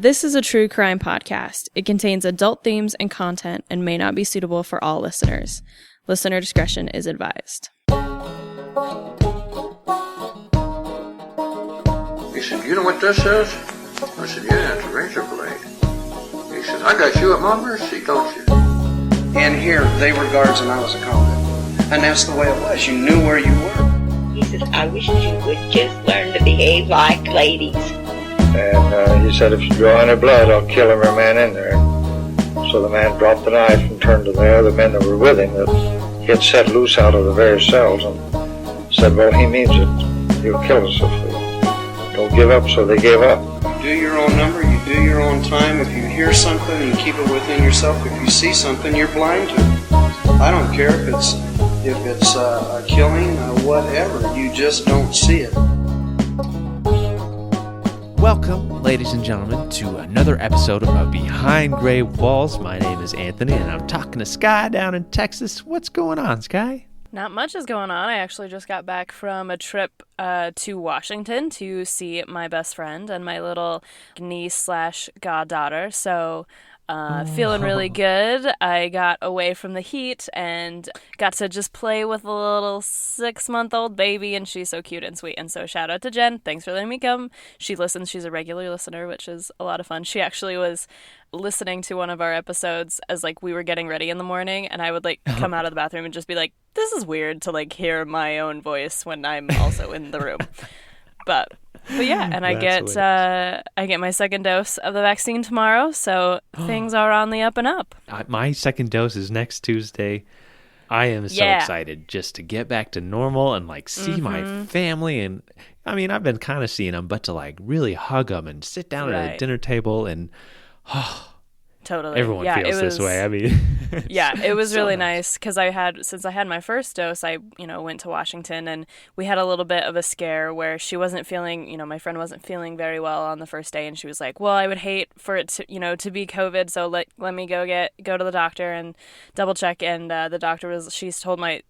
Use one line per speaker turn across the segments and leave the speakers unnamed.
This is a true crime podcast. It contains adult themes and content and may not be suitable for all listeners. Listener discretion is advised.
He said, "You know what this is?" I said, "Yeah, it's a razor blade." He said, "I got you at my mercy, don't you?"
And here, they were guards and I was a convict. And that's the way it was. You knew where you were.
He says, "I wish you would just learn to behave like ladies."
And he said, "If you draw any blood, I'll kill every man in there." So the man dropped the knife and turned to the other men that were with him that he had set loose out of the various cells and said, "Well, he means it. He'll kill us if we don't give up." So they gave up.
You do your own number, you do your own time. If you hear something, you keep it within yourself. If you see something, you're blind to it. I don't care if it's a killing or whatever. You just don't see it.
Welcome, ladies and gentlemen, to another episode of Behind Gray Walls. My name is Anthony, and I'm talking to Skye down in Texas. What's going on, Skye?
Not much is going on. I actually just got back from a trip to Washington to see my best friend and my little niece/goddaughter. So feeling really good. I got away from the heat and got to just play with a little 6-month-old baby, and she's so cute and sweet. And so shout out to Jen. Thanks for letting me come. She listens. She's a regular listener, which is a lot of fun. She actually was listening to one of our episodes as like we were getting ready in the morning, and I would like come out of the bathroom and just be like, this is weird to like hear my own voice when I'm also in the room. But yeah, and I get my second dose of the vaccine tomorrow, so things are on the up and up.
My second dose is next Tuesday. I am so excited just to get back to normal and like see my family. And I mean, I've been kind of seeing them, but to like really hug them and sit down at a dinner table and
totally.
Everyone feels this way. I mean,
yeah, it was so really nice because since I had my first dose, I went to Washington, and we had a little bit of a scare where she wasn't feeling, my friend wasn't feeling very well on the first day, and she was like, "Well, I would hate for it to, to be COVID, so let me go to the doctor and double check." And the doctor told my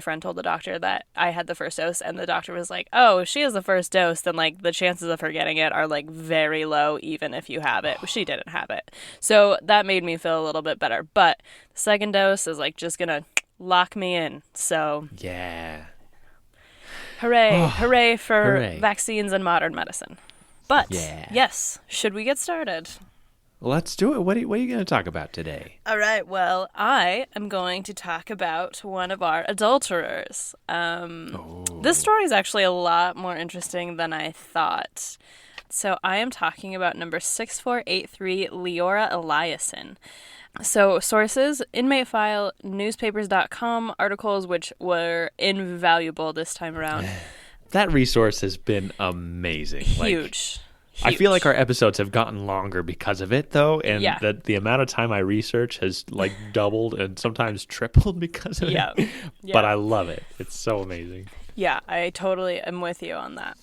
friend told the doctor that I had the first dose, and the doctor was like, "Oh, if she has the first dose, then like the chances of her getting it are like very low, even if you have it." She didn't have it, so that made me feel a little bit better. But the second dose is like just gonna lock me in. So
yeah,
hooray for vaccines and modern medicine. But yes, should we get started?
Let's do it. What are you going to talk about today?
All right. Well, I am going to talk about one of our adulterers. This story is actually a lot more interesting than I thought. So I am talking about number 6483, Leora Eliason. So sources, inmate file, newspapers.com, articles which were invaluable this time around.
That resource has been amazing.
Huge.
I feel like our episodes have gotten longer because of it, though, and the amount of time I research has like doubled and sometimes tripled because of it. But I love it. It's so amazing. Yeah,
I totally am with you on that.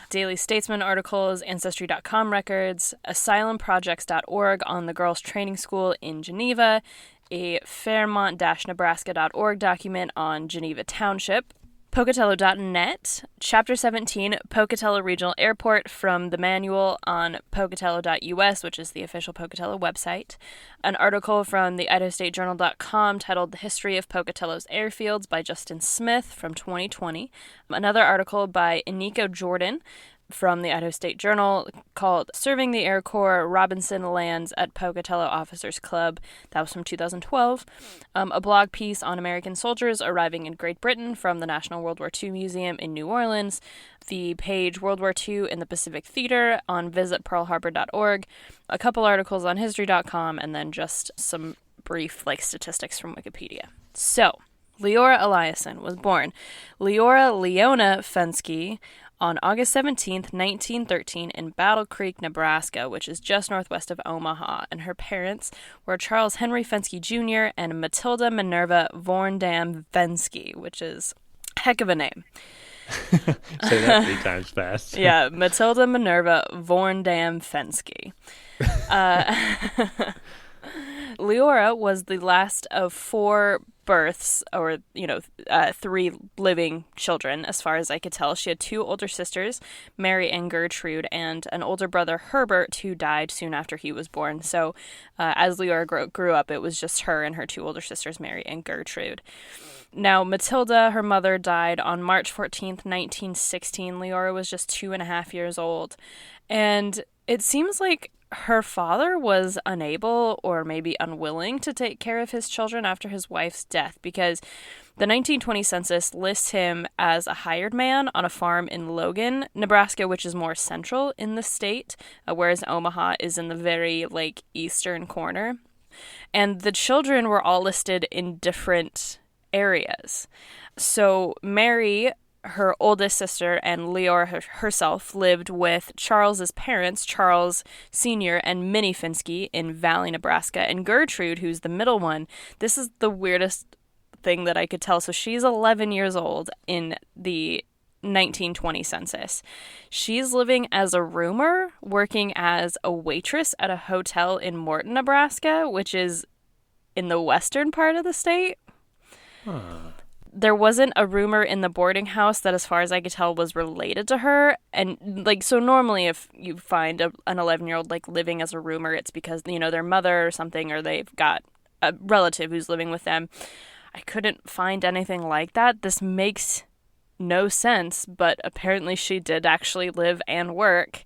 Daily Statesman articles, Ancestry.com records, asylumprojects.org on the Girls Training School in Geneva, a Fairmont-Nebraska.org document on Geneva Township, Pocatello.net, Chapter 17, Pocatello Regional Airport from the manual on Pocatello.us, which is the official Pocatello website, an article from the IdahoStateJournal.com titled The History of Pocatello's Airfields by Justin Smith from 2020, another article by Iniko Jordan from the Idaho State Journal called Serving the Air Corps, Robinson Lands at Pocatello Officers Club. That was from 2012. A blog piece on American soldiers arriving in Great Britain from the National World War II Museum in New Orleans. The page World War II in the Pacific Theater on visitpearlharbor.org. A couple articles on history.com, and then just some brief statistics from Wikipedia. So, Leora Eliason was born Leora Leona Fensky on August 17th, 1913, in Battle Creek, Nebraska, which is just northwest of Omaha, and her parents were Charles Henry Fensky Jr. and Matilda Minerva Vorndam Fensky, which is a heck of a name.
Say that 3 times fast.
Yeah, Matilda Minerva Vorndam Fensky. Leora was the last of 4 births, or, 3 living children, as far as I could tell. She had 2 older sisters, Mary and Gertrude, and an older brother, Herbert, who died soon after he was born. So as Leora grew up, it was just her and her 2 older sisters, Mary and Gertrude. Now, Matilda, her mother, died on March 14th, 1916. Leora was just 2.5 years old. And it seems like her father was unable or maybe unwilling to take care of his children after his wife's death, because the 1920 census lists him as a hired man on a farm in Logan, Nebraska, which is more central in the state, whereas Omaha is in the very, eastern corner. And the children were all listed in different areas. So Mary, her oldest sister, and Leora herself lived with Charles's parents, Charles Sr. and Minnie Finsky, in Valley, Nebraska. And Gertrude, who's the middle one, this is the weirdest thing that I could tell. So she's 11 years old in the 1920 census. She's living as a roomer, working as a waitress at a hotel in Morton, Nebraska, which is in the western part of the state. There wasn't a roomer in the boarding house that, as far as I could tell, was related to her. And, so normally if you find an 11-year-old, living as a roomer, it's because, their mother or something, or they've got a relative who's living with them. I couldn't find anything like that. This makes no sense, but apparently she did actually live and work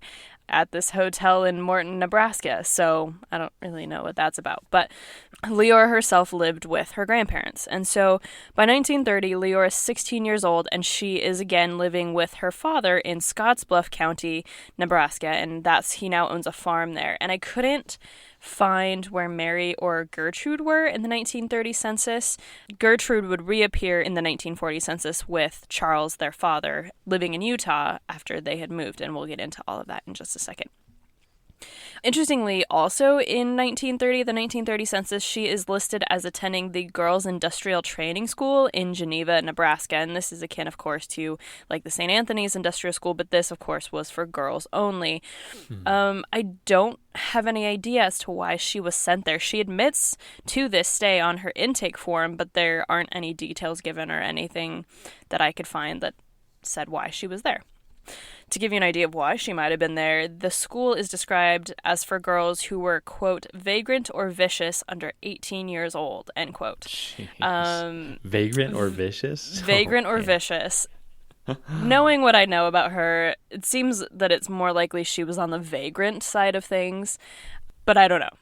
at this hotel in Morton, Nebraska. So I don't really know what that's about. But Leora herself lived with her grandparents. And so by 1930, Leora is 16 years old, and she is again living with her father in Scottsbluff County, Nebraska. And he now owns a farm there. And I couldn't find where Mary or Gertrude were in the 1930 census. Gertrude would reappear in the 1940 census with Charles, their father, living in Utah after they had moved, and we'll get into all of that in just a second. Interestingly, also in the 1930 census, she is listed as attending the Girls Industrial Training School in Geneva, Nebraska. And this is akin, of course, to the St. Anthony's Industrial School, but this, of course, was for girls only. I don't have any idea as to why she was sent there. She admits to this day on her intake form, but there aren't any details given or anything that I could find that said why she was there. To give you an idea of why she might have been there, the school is described as for girls who were, quote, vagrant or vicious under 18 years old, end quote.
Vagrant or vicious?
Vagrant or vicious. Knowing what I know about her, it seems that it's more likely she was on the vagrant side of things, but I don't know.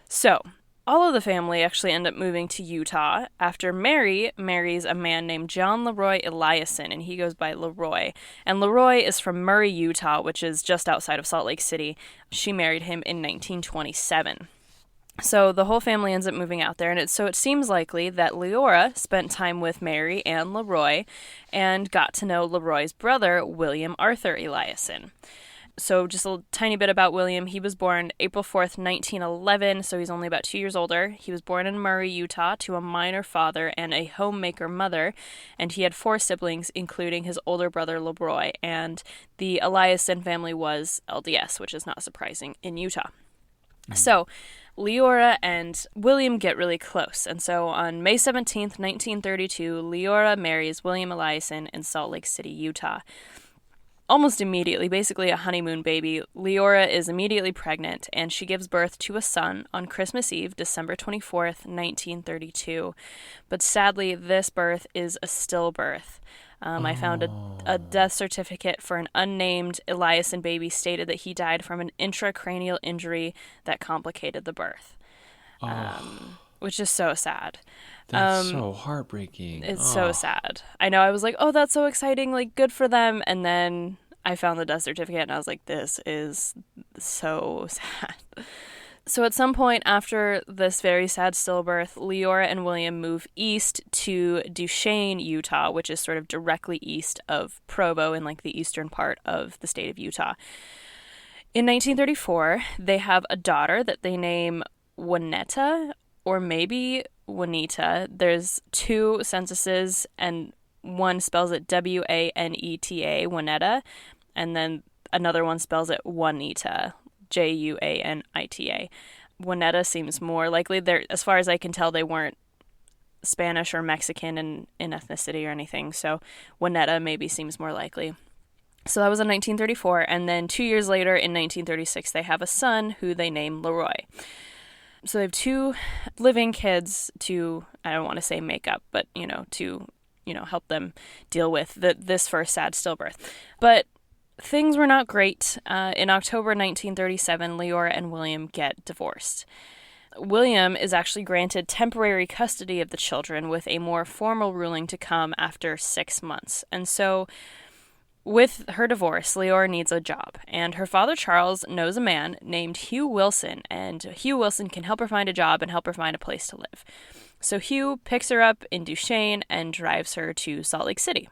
So, all of the family actually end up moving to Utah after Mary marries a man named John Leroy Eliason, and he goes by Leroy. And Leroy is from Murray, Utah, which is just outside of Salt Lake City. She married him in 1927. So the whole family ends up moving out there, and it seems likely that Leora spent time with Mary and Leroy and got to know Leroy's brother, William Arthur Eliason. So just a tiny bit about William. He was born April 4th, 1911, so he's only about 2 years older. He was born in Murray, Utah, to a miner father and a homemaker mother, and he had 4 siblings, including his older brother, Leroy, and the Eliason family was LDS, which is not surprising in Utah. So Leora and William get really close, and so on May 17th, 1932, Leora marries William Eliason in Salt Lake City, Utah. Almost immediately, basically a honeymoon baby, Leora is immediately pregnant, and she gives birth to a son on Christmas Eve, December 24th, 1932. But sadly, this birth is a stillbirth. I found a death certificate for an unnamed Eliason baby stated that he died from an intracranial injury that complicated the birth, which is so sad.
That's so heartbreaking.
It's so sad. I know. I was like, oh, that's so exciting. Good for them. And then I found the death certificate and I was like, this is so sad. So at some point after this very sad stillbirth, Leora and William move east to Duchesne, Utah, which is sort of directly east of Provo in the eastern part of the state of Utah. In 1934, they have a daughter that they name Juanetta, or maybe Juanita. There's 2 censuses, and one spells it Waneta, Juanetta, and then another one spells it Juanita, Juanita. Juanetta seems more likely. As far as I can tell, they weren't Spanish or Mexican in ethnicity or anything, so Juanetta maybe seems more likely. So that was in 1934, and then 2 years later, in 1936, they have a son who they name Leroy. So they have 2 living kids to, I don't want to say make up, but, to help them deal with this first sad stillbirth. But things were not great. In October 1937, Leora and William get divorced. William is actually granted temporary custody of the children, with a more formal ruling to come after 6 months. And so with her divorce, Leora needs a job, and her father Charles knows a man named Hugh Wilson, and Hugh Wilson can help her find a job and help her find a place to live. So Hugh picks her up in Duchesne and drives her to Salt Lake City.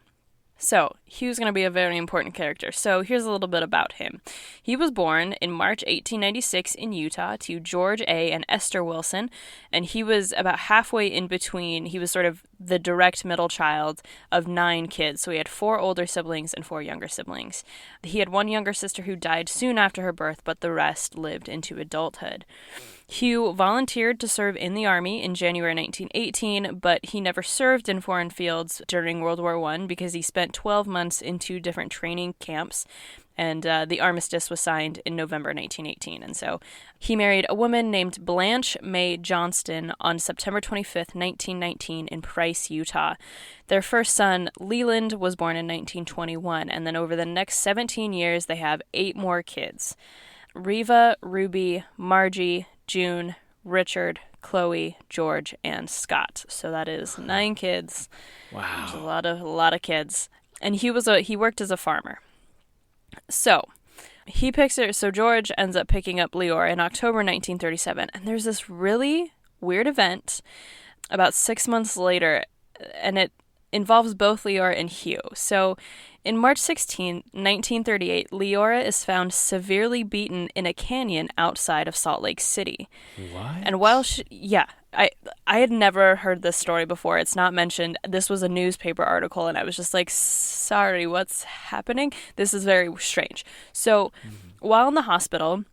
So, Hugh's going to be a very important character. So, here's a little bit about him. He was born in March 1896 in Utah to George A. and Esther Wilson, and he was about halfway in between. He was sort of the direct middle child of 9 kids. So, he had 4 older siblings and 4 younger siblings. He had 1 younger sister who died soon after her birth, but the rest lived into adulthood. Hugh volunteered to serve in the Army in January 1918, but he never served in foreign fields during World War I because he spent 12 months in 2 different training camps, and the armistice was signed in November 1918. And so he married a woman named Blanche May Johnston on September 25th, 1919 in Price, Utah. Their first son, Leland, was born in 1921, and then over the next 17 years, they have 8 more kids. Reva, Ruby, Margie, June, Richard, Chloe, George, and Scott. So that is 9 kids.
Wow.
Which is a lot of kids. And he worked as a farmer. So he picks her. So George ends up picking up Leora in October 1937. And there's this really weird event about 6 months later, and it involves both Leora and Hugh. So in March 16, 1938, Leora is found severely beaten in a canyon outside of Salt Lake City.
What?
And while I had never heard this story before. It's not mentioned. This was a newspaper article, and I was just like, sorry, what's happening? This is very strange. So while in the hospital,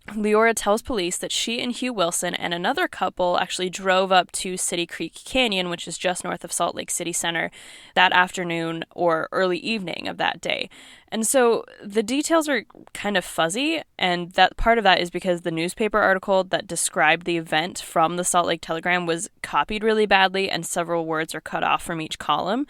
Leora tells police that she and Hugh Wilson and another couple actually drove up to City Creek Canyon, which is just north of Salt Lake City Center, that afternoon or early evening of that day. And so the details are kind of fuzzy, and that part of that is because the newspaper article that described the event from the Salt Lake Telegram was copied really badly, and several words are cut off from each column.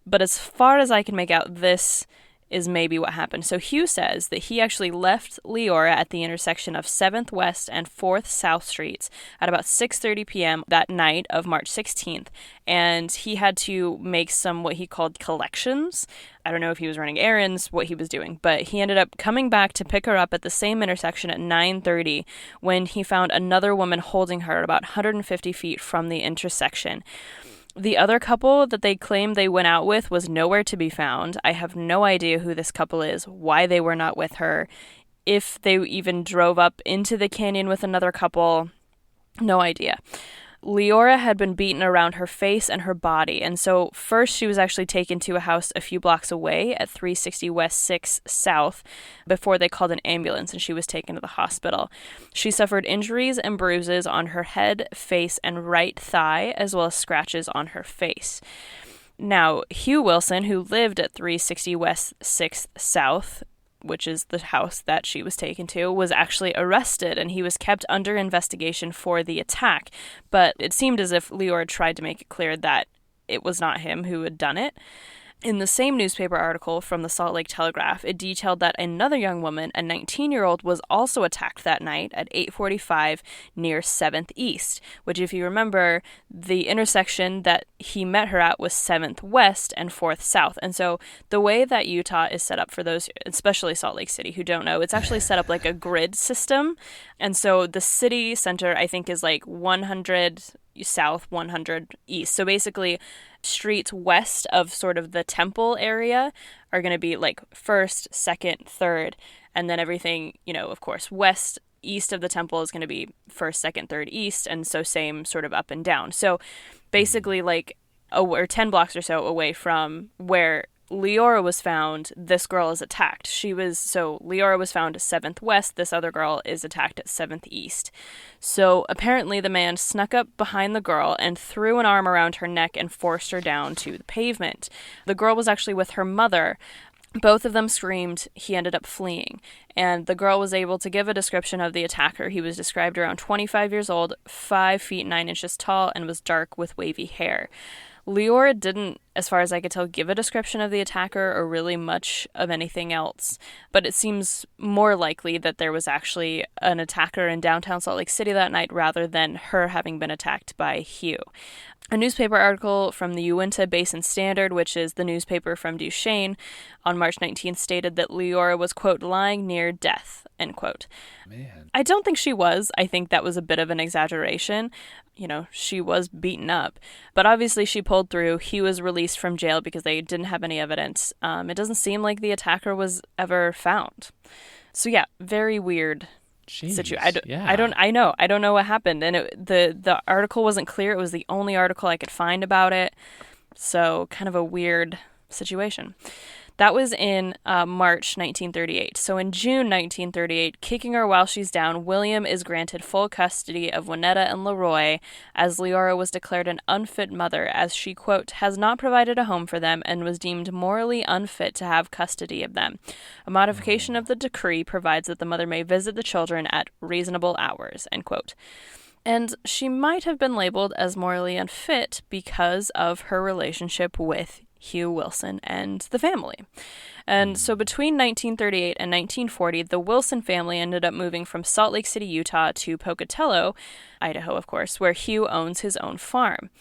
But as far as I can make out, this is maybe what happened. So Hugh says that he actually left Leora at the intersection of 7th West and 4th South Streets at about 6:30 p.m. that night of March 16th, and he had to make some what he called collections. I don't know if he was running errands, what he was doing, but he ended up coming back to pick her up at the same intersection at 9:30 when he found another woman holding her about 150 feet from the intersection. The other couple that they claimed they went out with was nowhere to be found. I have no idea who this couple is, why they were not with her, if they even drove up into the canyon with another couple. No idea. Leora had been beaten around her face and her body, and so first she was actually taken to a house a few blocks away at 360 West 6 South before they called an ambulance, and she was taken to the hospital. She suffered injuries and bruises on her head, face, and right thigh, as well as scratches on her face. Now, Hugh Wilson, who lived at 360 West 6th South, which is the house that she was taken to, was actually arrested, and he was kept under investigation for the attack. But it seemed as if Leora tried to make it clear that it was not him who had done it. In the same newspaper article from the Salt Lake Telegraph, it detailed that another young woman, a 19-year-old, was also attacked that night at 8:45 near 7th East, which, if you remember, the intersection that he met her at was 7th West and 4th South. And so the way that Utah is set up, for those, especially Salt Lake City, who don't know, it's actually set up like a grid system. And so the city center, I think, is like 100 south, 100 east. So basically, streets west of sort of the temple area are going to be like 1st, 2nd, 3rd, and then everything, of course, west, east of the temple is going to be 1st, 2nd, 3rd, east, and so same sort of up and down. So basically, like, or 10 blocks or so away from where Leora was found, this girl is attacked. Leora was found 7th West, this other girl is attacked at 7th East. So apparently the man snuck up behind the girl and threw an arm around her neck and forced her down to the pavement. The girl was actually with her mother. Both of them screamed. He ended up fleeing. And the girl was able to give a description of the attacker. He was described around 25 years old, 5 feet 9 inches tall, and was dark with wavy hair. Leora didn't, as far as I could tell, give a description of the attacker or really much of anything else, but it seems more likely that there was actually an attacker in downtown Salt Lake City that night rather than her having been attacked by Hugh. A newspaper article from the Uinta Basin Standard, which is the newspaper from Duchesne, on March 19th stated that Leora was, quote, lying near death, end quote.
Man.
I don't think she was. I think that was a bit of an exaggeration. She was beaten up. But obviously she pulled through. He was released from jail because they didn't have any evidence. It doesn't seem like the attacker was ever found. So yeah, very weird situation. I don't know what happened. And the article wasn't clear. It was the only article I could find about it. So kind of a weird situation. That was in March 1938. So in June 1938, kicking her while she's down, William is granted full custody of Juanetta and Leroy, as Leora was declared an unfit mother, as she, quote, has not provided a home for them and was deemed morally unfit to have custody of them. A modification of the decree provides that the mother may visit the children at reasonable hours, end quote. And she might have been labeled as morally unfit because of her relationship with Hugh Wilson and the family. And so between 1938 and 1940, the Wilson family ended up moving from Salt Lake City, Utah to Pocatello, Idaho, of course, where Hugh owns his own farm.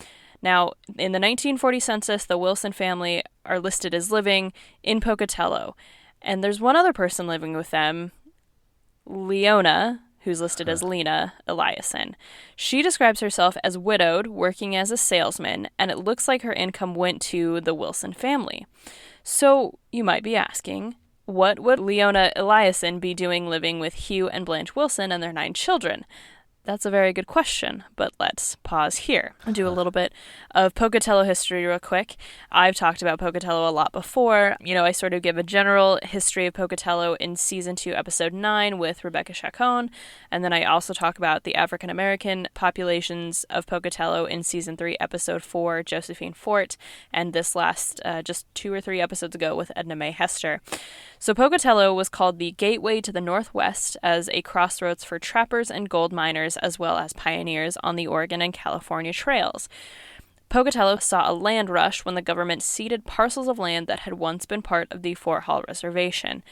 Now, in the 1940 census, the Wilson family are listed as living in Pocatello. And there's one other person living with them, Leona, who's listed as Leora Eliason. She describes herself as widowed, working as a salesman, and it looks like her income went to the Wilson family. So you might be asking, what would Leora Eliason be doing living with Hugh and Blanche Wilson and their 9 children? That's a very good question, but let's pause here and do a little bit of Pocatello history real quick. I've talked about Pocatello a lot before. I sort of give a general history of Pocatello in Season 2, Episode 9 with Rebecca Chacon, and then I also talk about the African-American populations of Pocatello in Season 3, Episode 4, Josephine Fort, and this last just 2 or 3 episodes ago with Edna Mae Hester. So Pocatello was called the gateway to the Northwest as a crossroads for trappers and gold miners, as well as pioneers on the Oregon and California trails. Pocatello saw a land rush when the government ceded parcels of land that had once been part of the Fort Hall Reservation.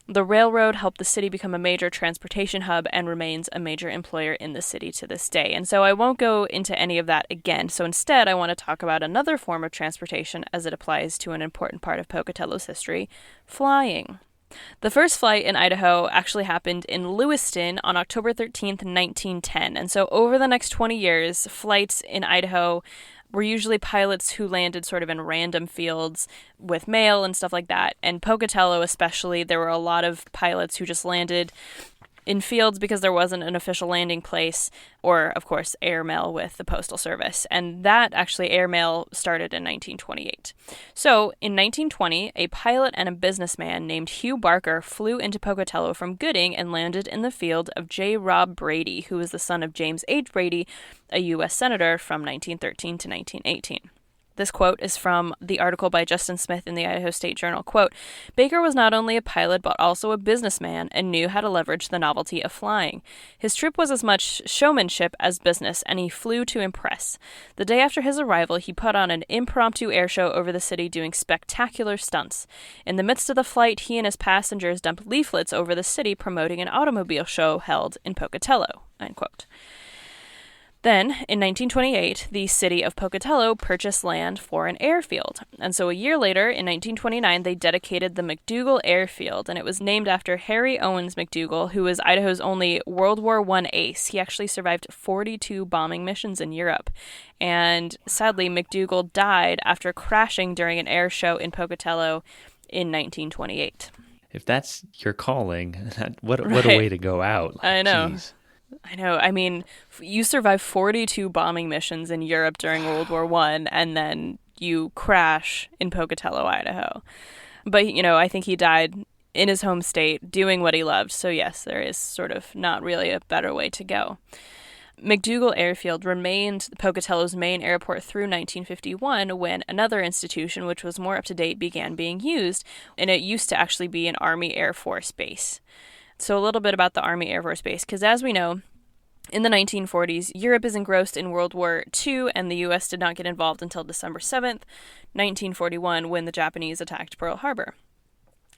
The railroad helped the city become a major transportation hub and remains a major employer in the city to this day. And so I won't go into any of that again. So instead, I want to talk about another form of transportation as it applies to an important part of Pocatello's history, flying. The first flight in Idaho actually happened in Lewiston on October 13th, 1910. And so over the next 20 years, flights in Idaho were usually pilots who landed sort of in random fields with mail and stuff like that. And Pocatello especially, there were a lot of pilots who just landed in fields because there wasn't an official landing place, or, of course, airmail with the Postal Service. And that, actually, airmail started in 1928. So, in 1920, a pilot and a businessman named Hugh Barker flew into Pocatello from Gooding and landed in the field of J. Rob Brady, who was the son of James H. Brady, a U.S. Senator from 1913 to 1918. This quote is from the article by Justin Smith in the Idaho State Journal. Quote, Baker was not only a pilot but also a businessman and knew how to leverage the novelty of flying. His trip was as much showmanship as business, and he flew to impress. The day after his arrival, he put on an impromptu air show over the city doing spectacular stunts. In the midst of the flight, he and his passengers dumped leaflets over the city promoting an automobile show held in Pocatello. End quote. Then, in 1928, the city of Pocatello purchased land for an airfield. And so a year later, in 1929, they dedicated the McDougal Airfield, and it was named after Harry Owens McDougal, who was Idaho's only World War I ace. He actually survived 42 bombing missions in Europe. And sadly, McDougal died after crashing during an air show in Pocatello in 1928.
If that's your calling, what a
Right.
way to go out.
I know.
Jeez.
I know. I mean, you survived 42 bombing missions in Europe during World War I and then you crash in Pocatello, Idaho. But, I think he died in his home state doing what he loved. So yes, there is sort of not really a better way to go. McDougall Airfield remained Pocatello's main airport through 1951 when another institution, which was more up-to-date, began being used, and it used to actually be an Army Air Force base. So a little bit about the Army Air Force Base, because as we know, in the 1940s, Europe is engrossed in World War II, and the U.S. did not get involved until December 7th, 1941, when the Japanese attacked Pearl Harbor.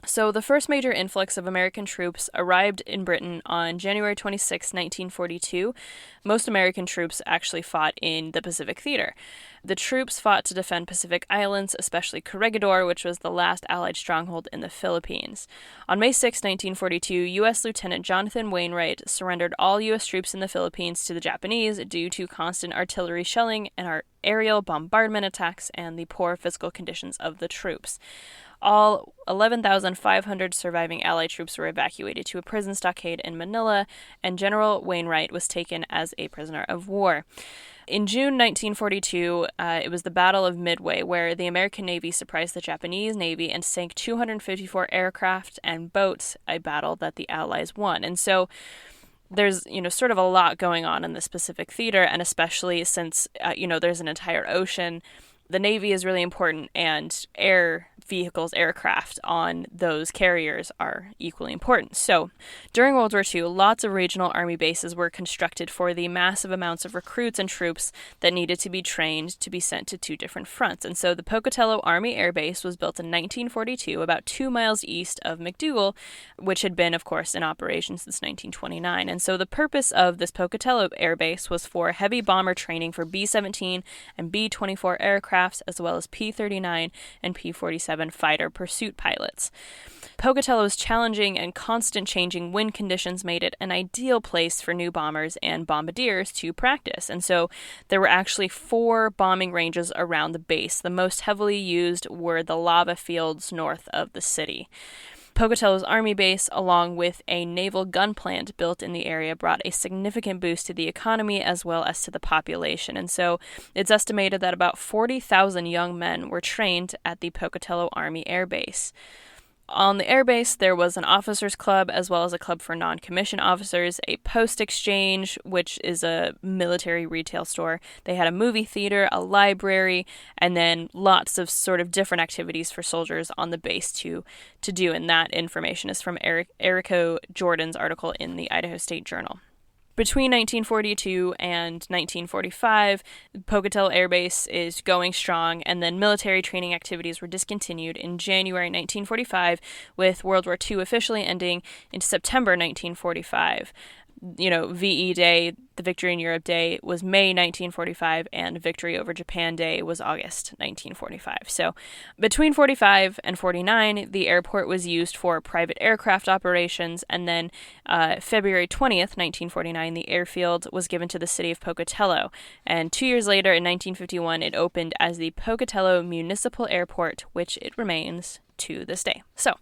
So the first major influx of American troops arrived in Britain on January 26, 1942. Most American troops actually fought in the Pacific Theater. The troops fought to defend Pacific Islands, especially Corregidor, which was the last Allied stronghold in the Philippines. On May 6, 1942, U.S. Lieutenant Jonathan Wainwright surrendered all U.S. troops in the Philippines to the Japanese due to constant artillery shelling and aerial bombardment attacks and the poor physical conditions of the troops. All 11,500 surviving Allied troops were evacuated to a prison stockade in Manila, and General Wainwright was taken as a prisoner of war. In June 1942, it was the Battle of Midway, where the American Navy surprised the Japanese Navy and sank 254 aircraft and boats, a battle that the Allies won. And so there's, sort of a lot going on in this Pacific Theater, and especially since, there's an entire ocean, the Navy is really important, and air vehicles, aircraft on those carriers are equally important. So during World War II, lots of regional Army bases were constructed for the massive amounts of recruits and troops that needed to be trained to be sent to two different fronts. And so the Pocatello Army Air Base was built in 1942, about 2 miles east of McDougall, which had been, of course, in operation since 1929. And so the purpose of this Pocatello Air Base was for heavy bomber training for B-17 and B-24 aircraft, as well as P-39 and P-47 fighter pursuit pilots. Pocatello's challenging and constant changing wind conditions made it an ideal place for new bombers and bombardiers to practice. And so there were actually 4 bombing ranges around the base. The most heavily used were the lava fields north of the city. Pocatello's Army base, along with a naval gun plant built in the area, brought a significant boost to the economy as well as to the population. And so it's estimated that about 40,000 young men were trained at the Pocatello Army Air Base. On the airbase, there was an officers' club as well as a club for non-commissioned officers, a post exchange, which is a military retail store. They had a movie theater, a library, and then lots of sort of different activities for soldiers on the base to do. And that information is from Erico Jordan's article in the Idaho State Journal. Between 1942 and 1945, Pocatello Air Base is going strong, and then military training activities were discontinued in January 1945, with World War II officially ending in September 1945. VE Day, the Victory in Europe Day, was May 1945, and Victory over Japan Day was August 1945. So between 45 and 49, the airport was used for private aircraft operations, and then February 20th, 1949, the airfield was given to the city of Pocatello. And 2 years later, in 1951, it opened as the Pocatello Municipal Airport, which it remains to this day. So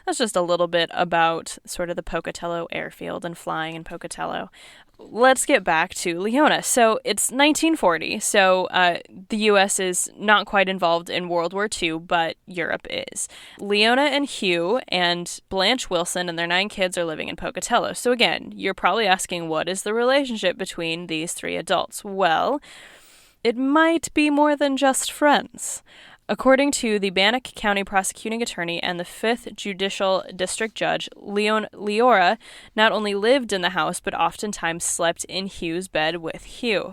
that's just a little bit about sort of the Pocatello airfield and flying in Pocatello. Let's get back to Leona. So it's 1940, so the U.S. is not quite involved in World War II, but Europe is. Leona and Hugh and Blanche Wilson and their 9 kids are living in Pocatello. So again, you're probably asking, what is the relationship between these 3 adults? Well, it might be more than just friends. According to the Bannock County prosecuting attorney and the 5th Judicial District Judge, Leora not only lived in the house, but oftentimes slept in Hugh's bed with Hugh.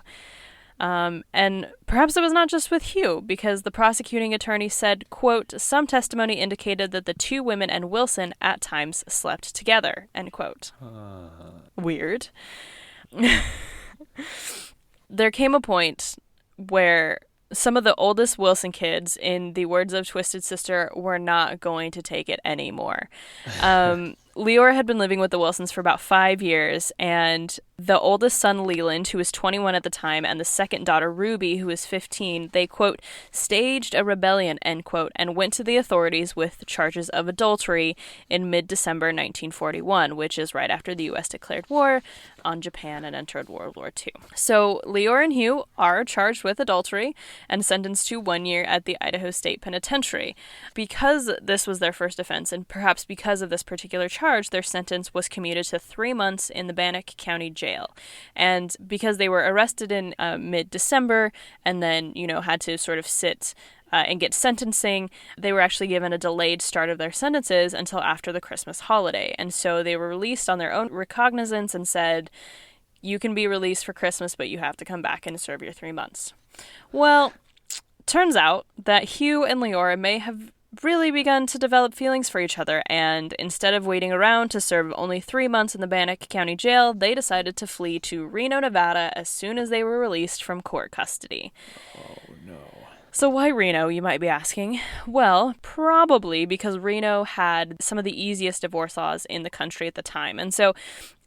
And perhaps it was not just with Hugh, because the prosecuting attorney said, quote, some testimony indicated that the 2 women and Wilson at times slept together, end quote. Weird. There came a point where some of the oldest Wilson kids, in the words of Twisted Sister, were not going to take it anymore. Leora had been living with the Wilsons for about 5 years, and the oldest son, Leland, who was 21 at the time, and the second daughter, Ruby, who was 15, they, quote, staged a rebellion, end quote, and went to the authorities with charges of adultery in mid-December 1941, which is right after the U.S. declared war on Japan and entered World War II. So Leora and Hugh are charged with adultery and sentenced to 1 year at the Idaho State Penitentiary. Because this was their first offense, and perhaps because of this particular charge, their sentence was commuted to 3 months in the Bannock County Jail. And because they were arrested in mid-December and then, had to sort of sit and get sentencing, they were actually given a delayed start of their sentences until after the Christmas holiday. And so they were released on their own recognizance and said, you can be released for Christmas, but you have to come back and serve your 3 months. Well, turns out that Hugh and Leora may have really begun to develop feelings for each other, and instead of waiting around to serve only 3 months in the Bannock County Jail, they decided to flee to Reno, Nevada as soon as they were released from court custody.
Oh, no.
So why Reno, you might be asking? Well, probably because Reno had some of the easiest divorce laws in the country at the time. And so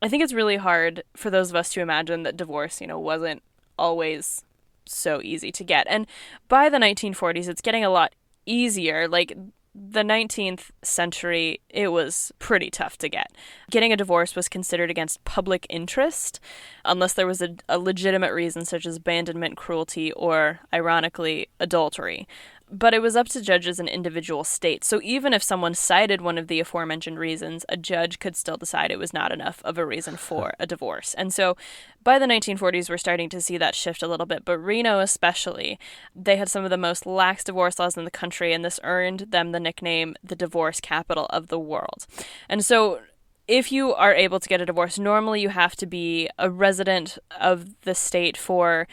I think it's really hard for those of us to imagine that divorce, wasn't always so easy to get. And by the 1940s, it's getting a lot easier. Like the 19th century, it was pretty tough to get. Getting a divorce was considered against public interest unless there was a legitimate reason such as abandonment, cruelty, or, ironically, adultery. But it was up to judges in individual states. So even if someone cited one of the aforementioned reasons, a judge could still decide it was not enough of a reason for a divorce. And so by the 1940s, we're starting to see that shift a little bit. But Reno especially, they had some of the most lax divorce laws in the country, and this earned them the nickname the divorce capital of the world. And so if you are able to get a divorce, normally you have to be a resident of the state for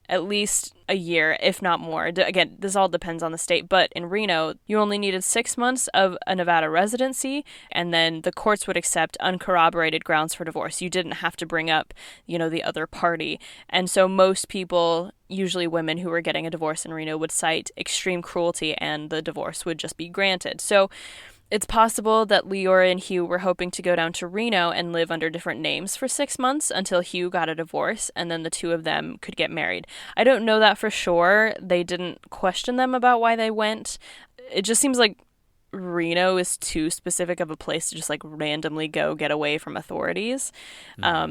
at least a year, if not more. Again, this all depends on the state, but in Reno, you only needed 6 months of a Nevada residency, and then the courts would accept uncorroborated grounds for divorce. You didn't have to bring up, the other party. And so most people, usually women who were getting a divorce in Reno, would cite extreme cruelty, and the divorce would just be granted. So it's possible that Leora and Hugh were hoping to go down to Reno and live under different names for 6 months until Hugh got a divorce, and then the two of them could get married. I don't know that for sure. They didn't question them about why they went. It just seems like Reno is too specific of a place to just randomly go get away from authorities.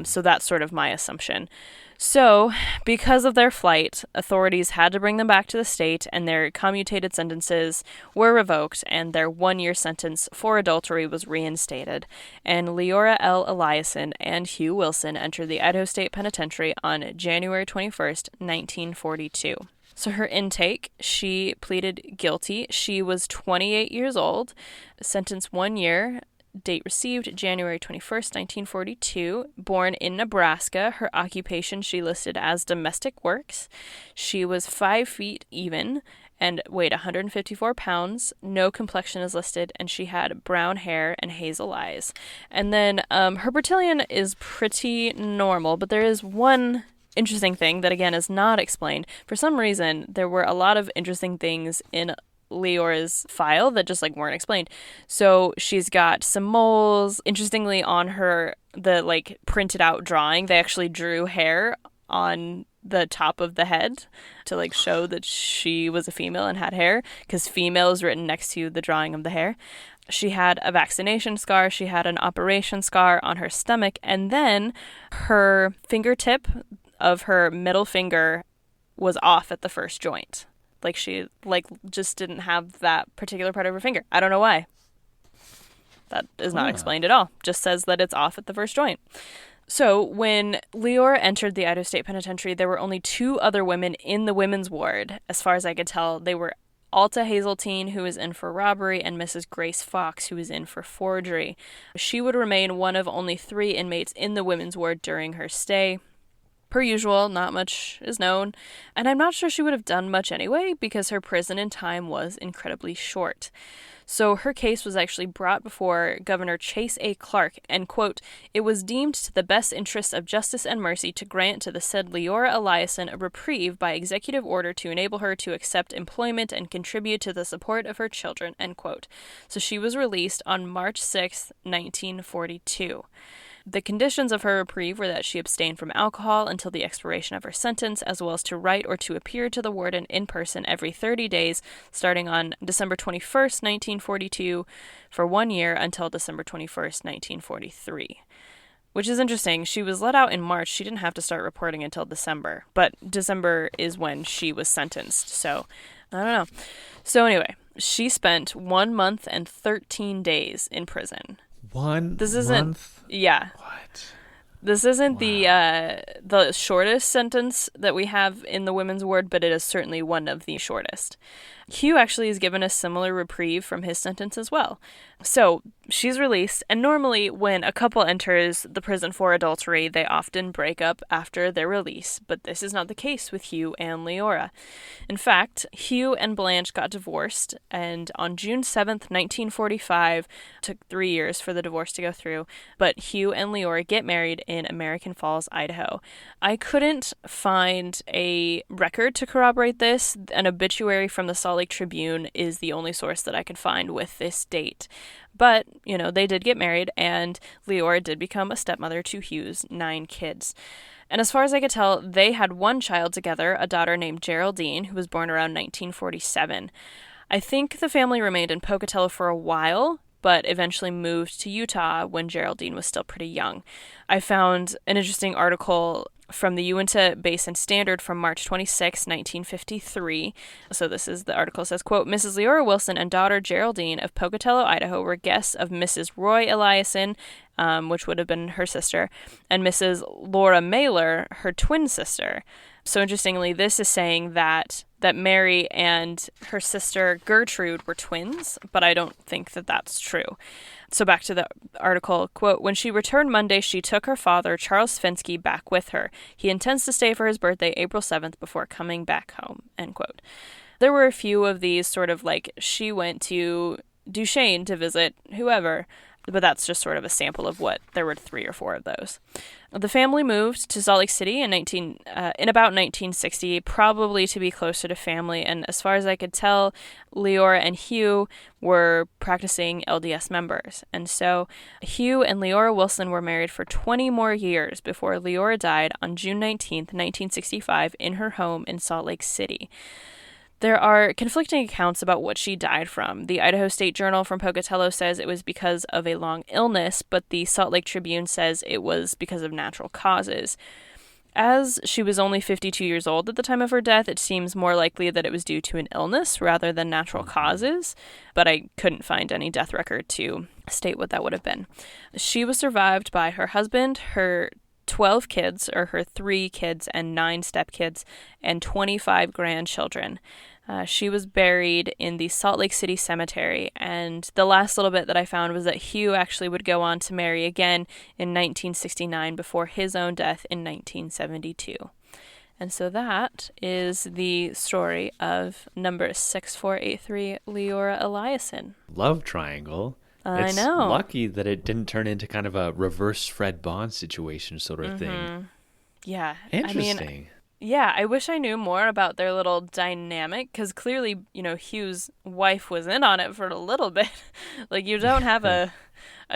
So that's sort of my assumption. So, because of their flight, authorities had to bring them back to the state, and their commutated sentences were revoked, and their 1 year sentence for adultery was reinstated. And Leora Eliason and Hugh Wilson entered the Idaho State Penitentiary on January 21st, 1942. So her intake, she pleaded guilty. She was 28 years old, sentenced 1 year. Date received January 21st, 1942. Born in Nebraska. Her occupation she listed as domestic works. She was 5 feet even and weighed 154 pounds. No complexion is listed, and she had brown hair and hazel eyes. And then her Bertillon is pretty normal, but there is one interesting thing that, again, is not explained. For some reason, there were a lot of interesting things in Leora's file that just weren't explained. So she's got some moles. Interestingly, on the printed out drawing, they actually drew hair on the top of the head to show that she was a female and had hair, because female is written next to the drawing of the hair. She had a vaccination scar. She had an operation scar on her stomach, and then her fingertip of her middle finger was off at the first joint. She just didn't have that particular part of her finger. I don't know why. That is not explained at all. Just says that it's off at the first joint. So when Leora entered the Idaho State Penitentiary, there were only 2 other women in the women's ward. As far as I could tell, they were Alta Hazeltine, who was in for robbery, and Mrs. Grace Fox, who was in for forgery. She would remain one of only 3 inmates in the women's ward during her stay. Per usual, not much is known, and I'm not sure she would have done much anyway because her prison in time was incredibly short. So her case was actually brought before Governor Chase A. Clark, and, quote, "It was deemed to the best interests of justice and mercy to grant to the said Leora Eliason a reprieve by executive order to enable her to accept employment and contribute to the support of her children," end quote. So she was released on March 6, 1942. The conditions of her reprieve were that she abstained from alcohol until the expiration of her sentence, as well as to write or to appear to the warden in person every 30 days, starting on December 21st, 1942, for 1 year until December 21st, 1943. Which is interesting. She was let out in March. She didn't have to start reporting until December. But December is when she was sentenced. So, I don't know. So anyway, she spent 1 month and 13 days in prison.
This isn't,
yeah.
What?
This isn't the shortest sentence that we have in the women's ward, but it is certainly one of the shortest. Hugh actually is given a similar reprieve from his sentence as well. So she's released, and normally when a couple enters the prison for adultery, they often break up after their release, but this is not the case with Hugh and Leora. In fact, Hugh and Blanche got divorced, and on June 7th, 1945, took 3 years for the divorce to go through, but Hugh and Leora get married in American Falls, Idaho. I couldn't find a record to corroborate this. An obituary from the Salt Lake Tribune is the only source that I could find with this date. But, they did get married, and Leora did become a stepmother to Hugh's 9 kids. And as far as I could tell, they had one child together, a daughter named Geraldine, who was born around 1947. I think the family remained in Pocatello for a while, but eventually moved to Utah when Geraldine was still pretty young. I found an interesting article from the Uinta Basin Standard from March 26, 1953. So this is the article says, quote, "Mrs. Leora Wilson and daughter Geraldine of Pocatello, Idaho were guests of Mrs. Roy Eliason, which would have been her sister, and Mrs. Laura Mailer, her twin sister." So interestingly, this is saying that Mary and her sister Gertrude were twins, but I don't think that that's true. So back to the article, quote, "When she returned Monday, she took her father, Charles Finsky, back with her. He intends to stay for his birthday, April 7th, before coming back home," end quote. There were a few of these sort of like, she went to Duchesne to visit whoever, but that's just sort of a sample of what, there were 3 or 4 of those. The family moved to Salt Lake City in about 1960, probably to be closer to family, and as far as I could tell, Leora and Hugh were practicing LDS members. And so Hugh and Leora Wilson were married for 20 more years before Leora died on June 19th, 1965, in her home in Salt Lake City. There are conflicting accounts about what she died from. The Idaho State Journal from Pocatello says it was because of a long illness, but the Salt Lake Tribune says it was because of natural causes. As she was only 52 years old at the time of her death, it seems more likely that it was due to an illness rather than natural causes, but I couldn't find any death record to state what that would have been. She was survived by her husband, her 12 kids, or her 3 kids and 9 stepkids, and 25 grandchildren. She was buried in the Salt Lake City Cemetery, and the last little bit that I found was that Hugh actually would go on to marry again in 1969 before his own death in 1972. And so that is the story of number 6483, Leora Eliason.
Love triangle.
I know.
It's lucky that it didn't turn into kind of a reverse Fred Bond situation sort of thing.
Yeah.
Interesting.
I wish I knew more about their little dynamic, because clearly, Hugh's wife was in on it for a little bit. Like, you don't have a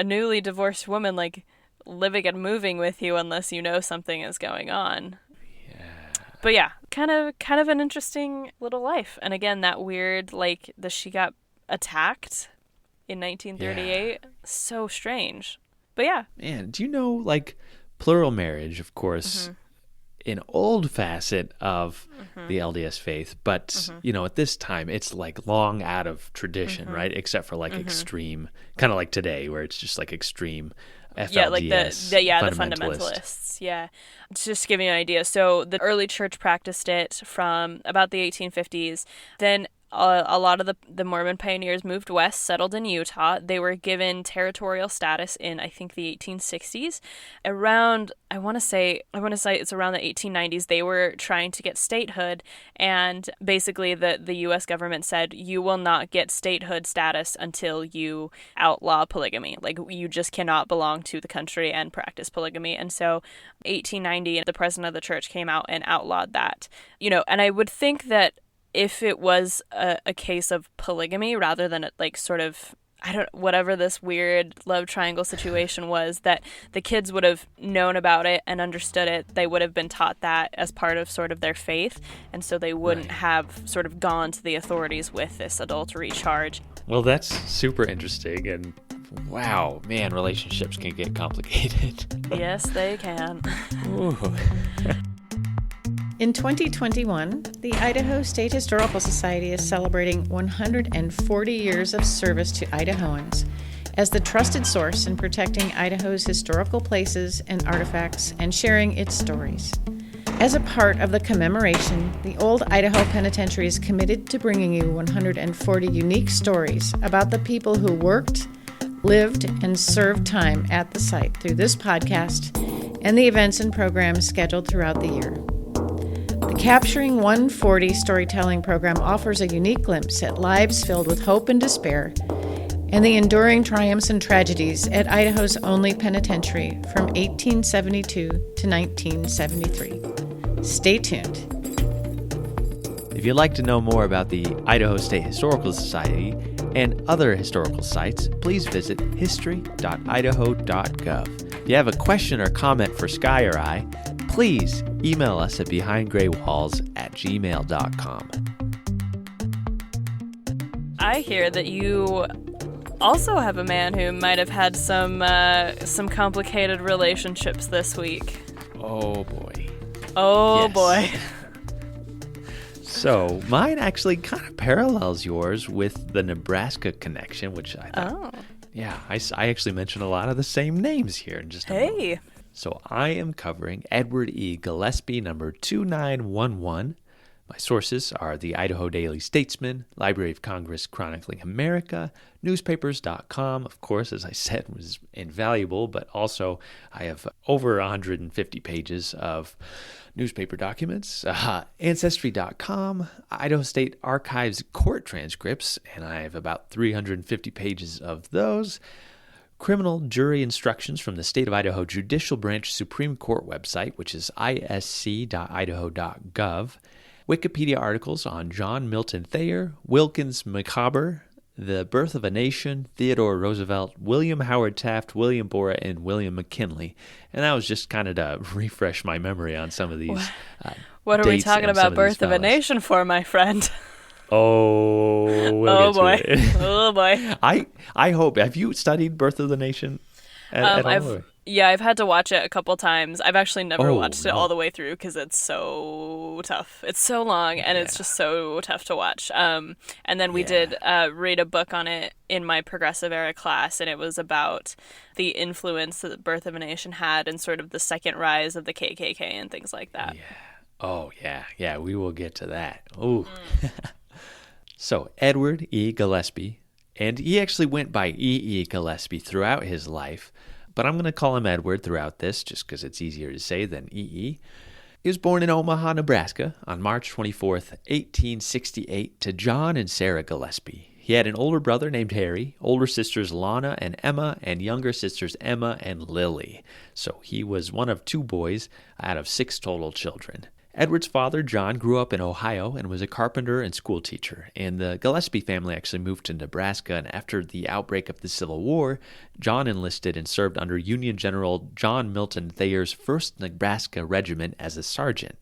newly divorced woman, like, living and moving with you unless you know something is going on.
Yeah.
But yeah, kind of an interesting little life. And again, that weird, like, that she got attacked in 1938. Yeah. So strange. But yeah.
Man, do you know, like, plural marriage, of course, an old facet of the LDS faith, but, at this time, it's, like, long out of tradition, right? Except for, like, extreme, kind of like today, where it's just, like, extreme FLDS.
Yeah, like the fundamentalists. Yeah. Just to give you an idea. So the early church practiced it from about the 1850s. Then a lot of the Mormon pioneers moved west, settled in Utah. They were given territorial status in, I think, the 1860s. Around, I want to say it's around the 1890s, they were trying to get statehood, and basically the U.S. government said, you will not get statehood status until you outlaw polygamy. Like, you just cannot belong to the country and practice polygamy. And so 1890, the president of the church came out and outlawed that. And I would think that if it was a case of polygamy rather than whatever this weird love triangle situation was, that the kids would have known about it and understood it. They would have been taught that as part of sort of their faith, and so they wouldn't have sort of gone to the authorities with this adultery charge.
Well, that's super interesting, and wow, man, relationships can get complicated.
Yes, they can.
Ooh.
In 2021, the Idaho State Historical Society is celebrating 140 years of service to Idahoans as the trusted source in protecting Idaho's historical places and artifacts and sharing its stories. As a part of the commemoration, the Old Idaho Penitentiary is committed to bringing you 140 unique stories about the people who worked, lived, and served time at the site through this podcast and the events and programs scheduled throughout the year. The Capturing 140 storytelling program offers a unique glimpse at lives filled with hope and despair and the enduring triumphs and tragedies at Idaho's only penitentiary from 1872 to 1973. Stay tuned.
If you'd like to know more about the Idaho State Historical Society and other historical sites, please visit history.idaho.gov. If you have a question or comment for Skye or I, please email us at behindgraywalls@gmail.com.
I hear that you also have a man who might have had some complicated relationships this week.
Oh, boy.
Oh,
yes.
boy.
So, mine actually kind of parallels yours with the Nebraska connection, which I thought...
Oh.
Yeah, I actually mentioned a lot of the same names here in just a moment.
Hey.
So I am covering Edward E. Gillespie, number 2911. My sources are the Idaho Daily Statesman, Library of Congress Chronicling America, newspapers.com, of course, as I said, was invaluable, but also I have over 150 pages of newspaper documents, Ancestry.com, Idaho State Archives court transcripts, and I have about 350 pages of those. Criminal jury instructions from the State of Idaho Judicial Branch Supreme Court website, which is isc.idaho.gov. Wikipedia articles on John Milton Thayer, Wilkins McCobber, The Birth of a Nation, Theodore Roosevelt, William Howard Taft, William Borah, and William McKinley. And that was just kind of to refresh my memory on some of these
What are we talking about Birth of a Nation for, my friend?
Oh, we'll
boy. Oh, boy.
I hope. Have you studied Birth of the Nation at all?
I've had to watch it a couple times. I've actually never watched it all the way through because it's so tough. It's so long, and it's just so tough to watch. And then we did read a book on it in my progressive era class, and it was about the influence that Birth of a Nation had and sort of the second rise of the KKK and things like that.
Yeah. Oh, yeah. Yeah, we will get to that. Ooh. So, Edward E. Gillespie, and he actually went by E. Gillespie throughout his life, but I'm going to call him Edward throughout this just because it's easier to say than E. He was born in Omaha, Nebraska on March 24th, 1868 to John and Sarah Gillespie. He had an older brother named Harry, older sisters Lana and Emma, and younger sisters Emma and Lily. So he was one of two boys out of 6 total children. Edward's father, John, grew up in Ohio and was a carpenter and school teacher, and the Gillespie family actually moved to Nebraska, and after the outbreak of the Civil War, John enlisted and served under Union General John Milton Thayer's 1st Nebraska Regiment as a sergeant.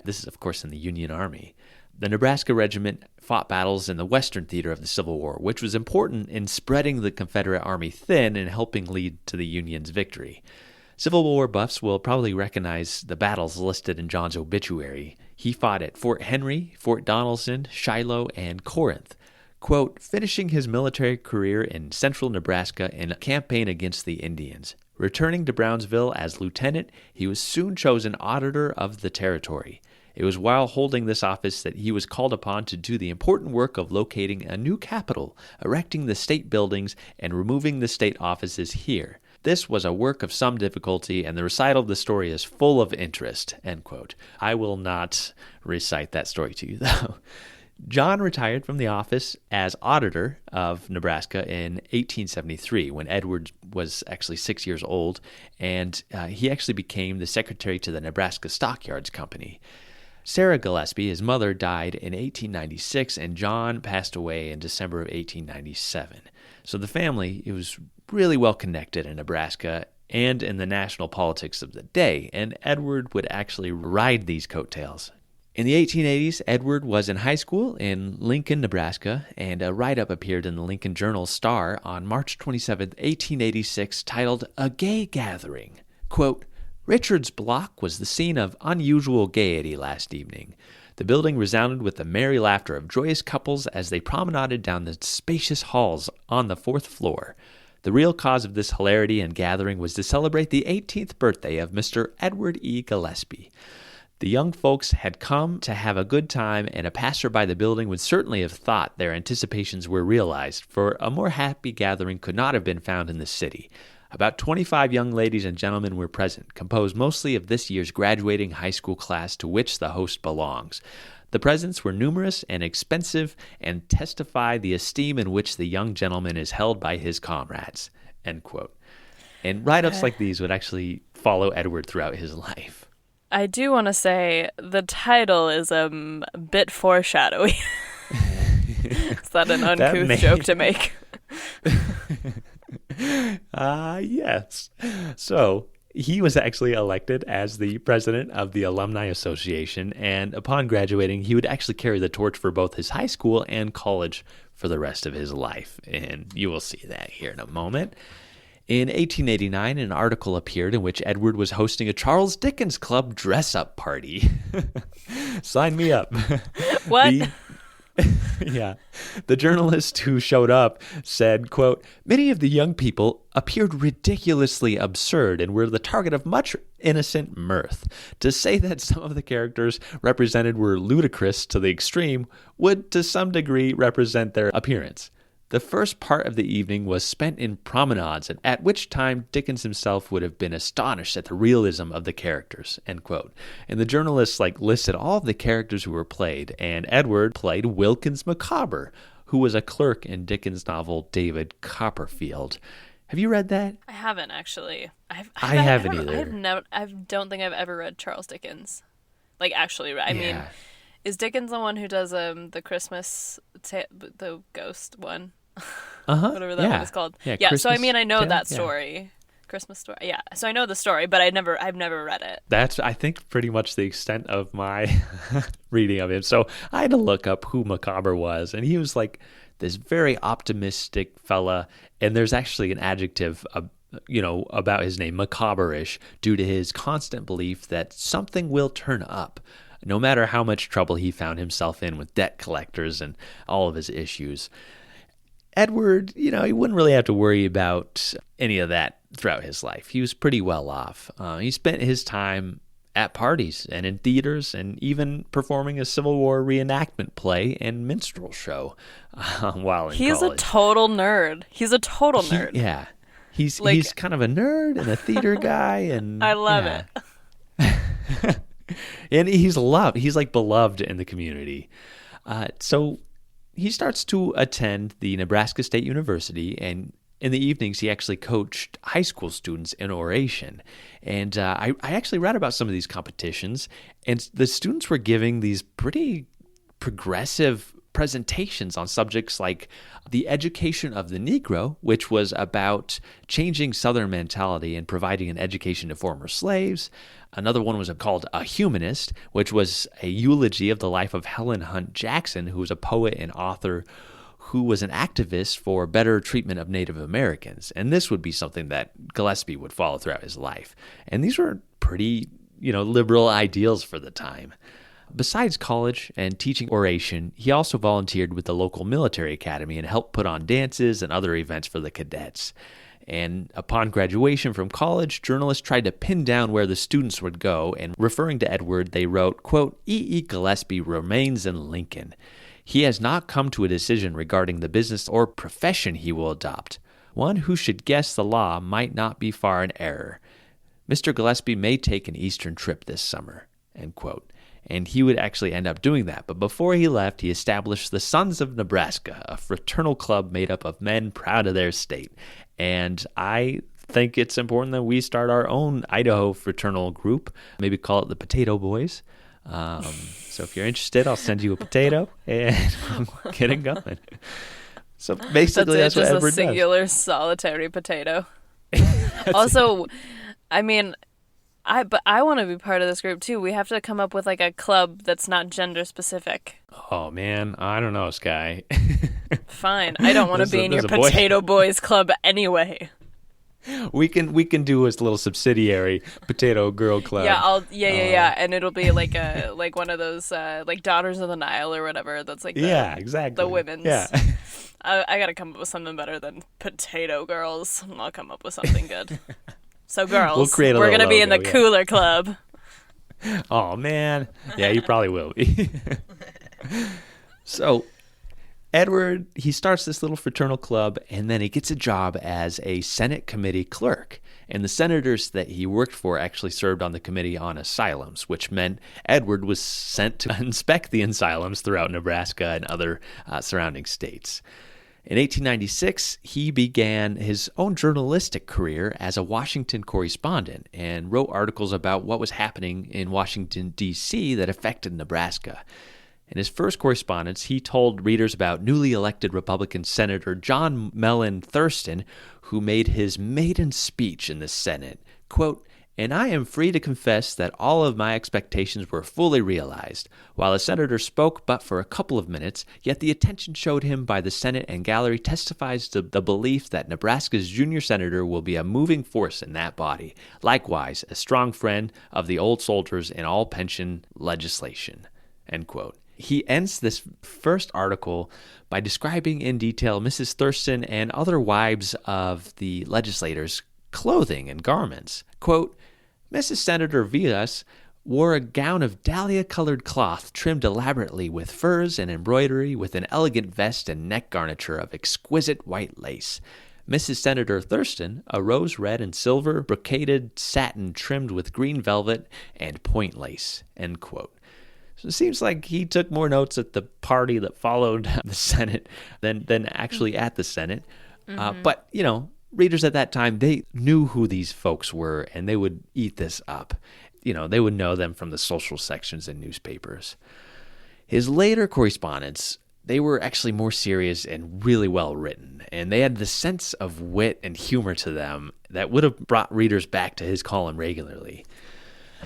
This is, of course, in the Union Army. The Nebraska Regiment fought battles in the Western Theater of the Civil War, which was important in spreading the Confederate Army thin and helping lead to the Union's victory. Civil War buffs will probably recognize the battles listed in John's obituary. He fought at Fort Henry, Fort Donelson, Shiloh, and Corinth. Quote, finishing his military career in central Nebraska in a campaign against the Indians. Returning to Brownsville as lieutenant, he was soon chosen auditor of the territory. It was while holding this office that he was called upon to do the important work of locating a new capital, erecting the state buildings, and removing the state offices here. This was a work of some difficulty, and the recital of the story is full of interest, end quote. I will not recite that story to you, though. John retired from the office as auditor of Nebraska in 1873 when Edward was actually 6 years old, and he actually became the secretary to the Nebraska Stockyards Company. Sarah Gillespie, his mother, died in 1896, and John passed away in December of 1897. So the family, it was really well connected in Nebraska and in the national politics of the day, and Edward would actually ride these coattails. In the 1880s, Edward was in high school in Lincoln, Nebraska, and a write-up appeared in the Lincoln Journal-Star on March 27, 1886, titled A Gay Gathering. Quote, Richard's block was the scene of unusual gaiety last evening. The building resounded with the merry laughter of joyous couples as they promenaded down the spacious halls on the 4th floor. The real cause of this hilarity and gathering was to celebrate the 18th birthday of Mr. Edward E. Gillespie. The young folks had come to have a good time, and a passer by the building would certainly have thought their anticipations were realized, for a more happy gathering could not have been found in the city. About 25 young ladies and gentlemen were present, composed mostly of this year's graduating high school class to which the host belongs. The presents were numerous and expensive and testify the esteem in which the young gentleman is held by his comrades, end quote. And write-ups like these would actually follow Edward throughout his life.
I do want to say the title is a bit foreshadowy. Is that an uncouth joke to make?
Yes. So he was actually elected as the president of the Alumni Association, and upon graduating, he would actually carry the torch for both his high school and college for the rest of his life. And you will see that here in a moment. In 1889, an article appeared in which Edward was hosting a Charles Dickens Club dress-up party. Sign me up.
What?
Yeah. The journalist who showed up said, quote, many of the young people appeared ridiculously absurd and were the target of much innocent mirth. To say that some of the characters represented were ludicrous to the extreme would to some degree represent their appearance. The first part of the evening was spent in promenades, at which time Dickens himself would have been astonished at the realism of the characters, end quote. And the journalists listed all of the characters who were played, and Edward played Wilkins Micawber, who was a clerk in Dickens' novel David Copperfield. Have you read that?
I haven't, actually.
I haven't either.
I don't think I've ever read Charles Dickens. I mean, is Dickens the one who does the Christmas, the ghost one? Whatever that one is called. Yeah, Christmas, so I mean, I know that story. Yeah. Christmas story. Yeah, so I know the story, but I've never read it. That's,
I think, pretty much the extent of my reading of him. So I had to look up who Micawber was, and he was this very optimistic fella, and there's actually an adjective about his name, Micawberish, due to his constant belief that something will turn up, no matter how much trouble he found himself in with debt collectors and all of his issues. Edward, he wouldn't really have to worry about any of that throughout his life. He was pretty well off. He spent his time at parties and in theaters and even performing a Civil War reenactment play and minstrel show while in college.
He's a total nerd. He's
kind of a nerd and a theater guy, and
I love it.
And he's loved. He's beloved in the community. So he starts to attend the Nebraska State University, and in the evenings he actually coached high school students in oration. And I actually read about some of these competitions, and the students were giving these pretty progressive presentations on subjects like the education of the Negro, which was about changing Southern mentality and providing an education to former slaves. Another one was called A Humanist, which was a eulogy of the life of Helen Hunt Jackson, who was a poet and author who was an activist for better treatment of Native Americans. And this would be something that Gillespie would follow throughout his life. And these were pretty, liberal ideals for the time. Besides college and teaching oration, he also volunteered with the local military academy and helped put on dances and other events for the cadets. And upon graduation from college, journalists tried to pin down where the students would go, and referring to Edward, they wrote, quote, E. Gillespie remains in Lincoln. He has not come to a decision regarding the business or profession he will adopt. One who should guess the law might not be far in error. Mr. Gillespie may take an Eastern trip this summer, end quote. And he would actually end up doing that. But before he left, he established the Sons of Nebraska, a fraternal club made up of men proud of their state. And I think it's important that we start our own Idaho fraternal group, maybe call it the Potato Boys. So if you're interested, I'll send you a potato and we'll get it going. So basically that's what Edward does.
Just a singular solitary potato. Also, I mean, I want to be part of this group too. We have to come up with like a club that's not gender specific.
Oh man, I don't know, Skye.
Fine, I don't want to be in your Potato Boys club anyway.
We can do a little subsidiary Potato Girl Club.
Yeah, and it'll be like one of those like Daughters of the Nile or whatever. That's like
exactly
the women's.
Yeah.
I gotta come up with something better than Potato Girls. I'll come up with something good. So girls, we're gonna be in the Cooler Club.
Oh man, yeah, you probably will be. So Edward, he starts this little fraternal club, and then he gets a job as a Senate committee clerk. And the senators that he worked for actually served on the committee on asylums, which meant Edward was sent to inspect the asylums throughout Nebraska and other surrounding states. In 1896, he began his own journalistic career as a Washington correspondent and wrote articles about what was happening in Washington, D.C. that affected Nebraska. In his first correspondence, he told readers about newly elected Republican Senator John Mellon Thurston, who made his maiden speech in the Senate. Quote, "And I am free to confess that all of my expectations were fully realized. While the senator spoke but for a couple of minutes, yet the attention showed him by the Senate and gallery testifies to the belief that Nebraska's junior senator will be a moving force in that body. Likewise, a strong friend of the old soldiers in all pension legislation." End quote. He ends this first article by describing in detail Mrs. Thurston and other wives of the legislators' clothing and garments. Quote, "Mrs. Senator Villas wore a gown of dahlia-colored cloth trimmed elaborately with furs and embroidery, with an elegant vest and neck garniture of exquisite white lace. Mrs. Senator Thurston, a rose red and silver brocaded satin trimmed with green velvet and point lace." End quote. So it seems like he took more notes at the party that followed the Senate than actually at the Senate. Mm-hmm. But, you know, readers at that time, they knew who these folks were, and they would eat this up. You know, they would know them from the social sections in newspapers. His later correspondence, they were actually more serious and really well written, and they had the sense of wit and humor to them that would have brought readers back to his column regularly.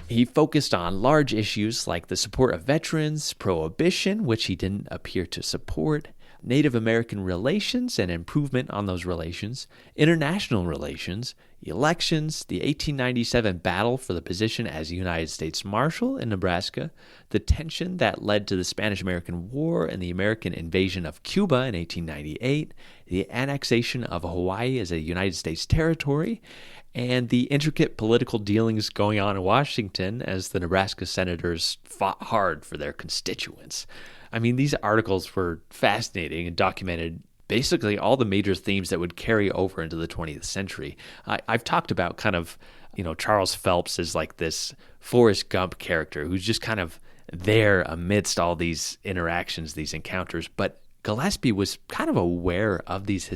He focused on large issues like the support of veterans, prohibition, which he didn't appear to support, Native American relations and improvement on those relations, international relations, elections, the 1897 battle for the position as United States Marshal in Nebraska, the tension that led to the Spanish-American War and the American invasion of Cuba in 1898, the annexation of Hawaii as a United States territory, and the intricate political dealings going on in Washington as the Nebraska senators fought hard for their constituents. I mean, these articles were fascinating and documented basically all the major themes that would carry over into the 20th century. I've talked about kind of, you know, Charles Phelps as like this Forrest Gump character who's just kind of there amidst all these interactions, these encounters, but Gillespie was kind of aware of these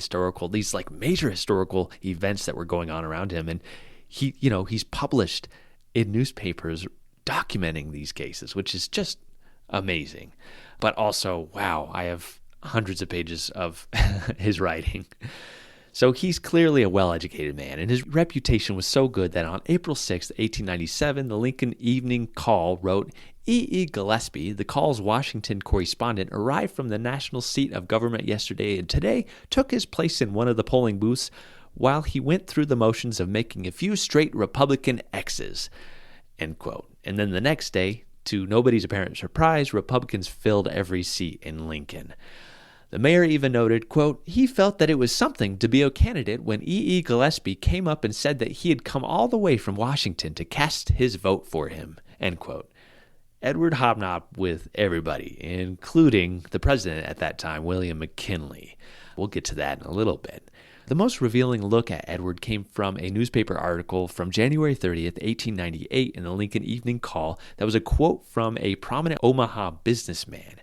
like major historical events that were going on around him. And he's published in newspapers documenting these cases, which is just amazing. But also, wow, I have hundreds of pages of his writing. So he's clearly a well-educated man, and his reputation was so good that on April 6, 1897, the Lincoln Evening Call wrote, E. Gillespie, the Call's Washington correspondent, arrived from the national seat of government yesterday and today took his place in one of the polling booths while he went through the motions of making a few straight Republican X's, end quote. And then the next day, to nobody's apparent surprise, Republicans filled every seat in Lincoln. The mayor even noted, quote, he felt that it was something to be a candidate when E. Gillespie came up and said that he had come all the way from Washington to cast his vote for him, end quote. Edward hobnobbed with everybody, including the president at that time, William McKinley. We'll get to that in a little bit. The most revealing look at Edward came from a newspaper article from January 30th, 1898 in the Lincoln Evening Call that was a quote from a prominent Omaha businessman.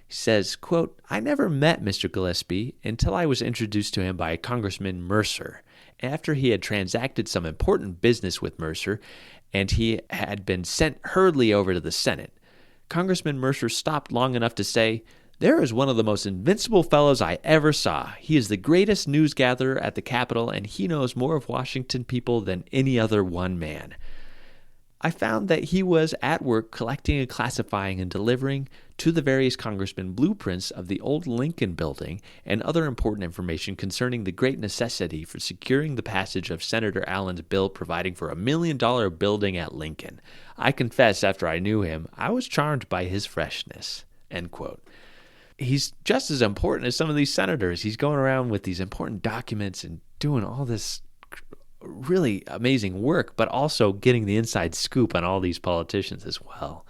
He says, quote, I never met Mr. Gillespie until I was introduced to him by Congressman Mercer. After he had transacted some important business with Mercer, and he had been sent hurriedly over to the Senate, Congressman Mercer stopped long enough to say, there is one of the most invincible fellows I ever saw. He is the greatest news gatherer at the Capitol, and he knows more of Washington people than any other one man. I found that he was at work collecting and classifying and delivering to the various congressmen blueprints of the old Lincoln building and other important information concerning the great necessity for securing the passage of Senator Allen's bill providing for $1 million building at Lincoln. I confess, after I knew him, I was charmed by his freshness, end quote. He's just as important as some of these senators. He's going around with these important documents and doing all this really amazing work, but also getting the inside scoop on all these politicians as well.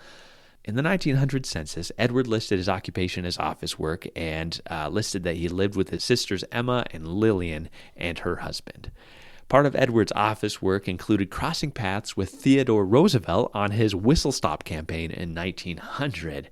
In the 1900 census, Edward listed his occupation as office work and listed that he lived with his sisters Emma and Lillian and her husband. Part of Edward's office work included crossing paths with Theodore Roosevelt on his whistle-stop campaign in 1900.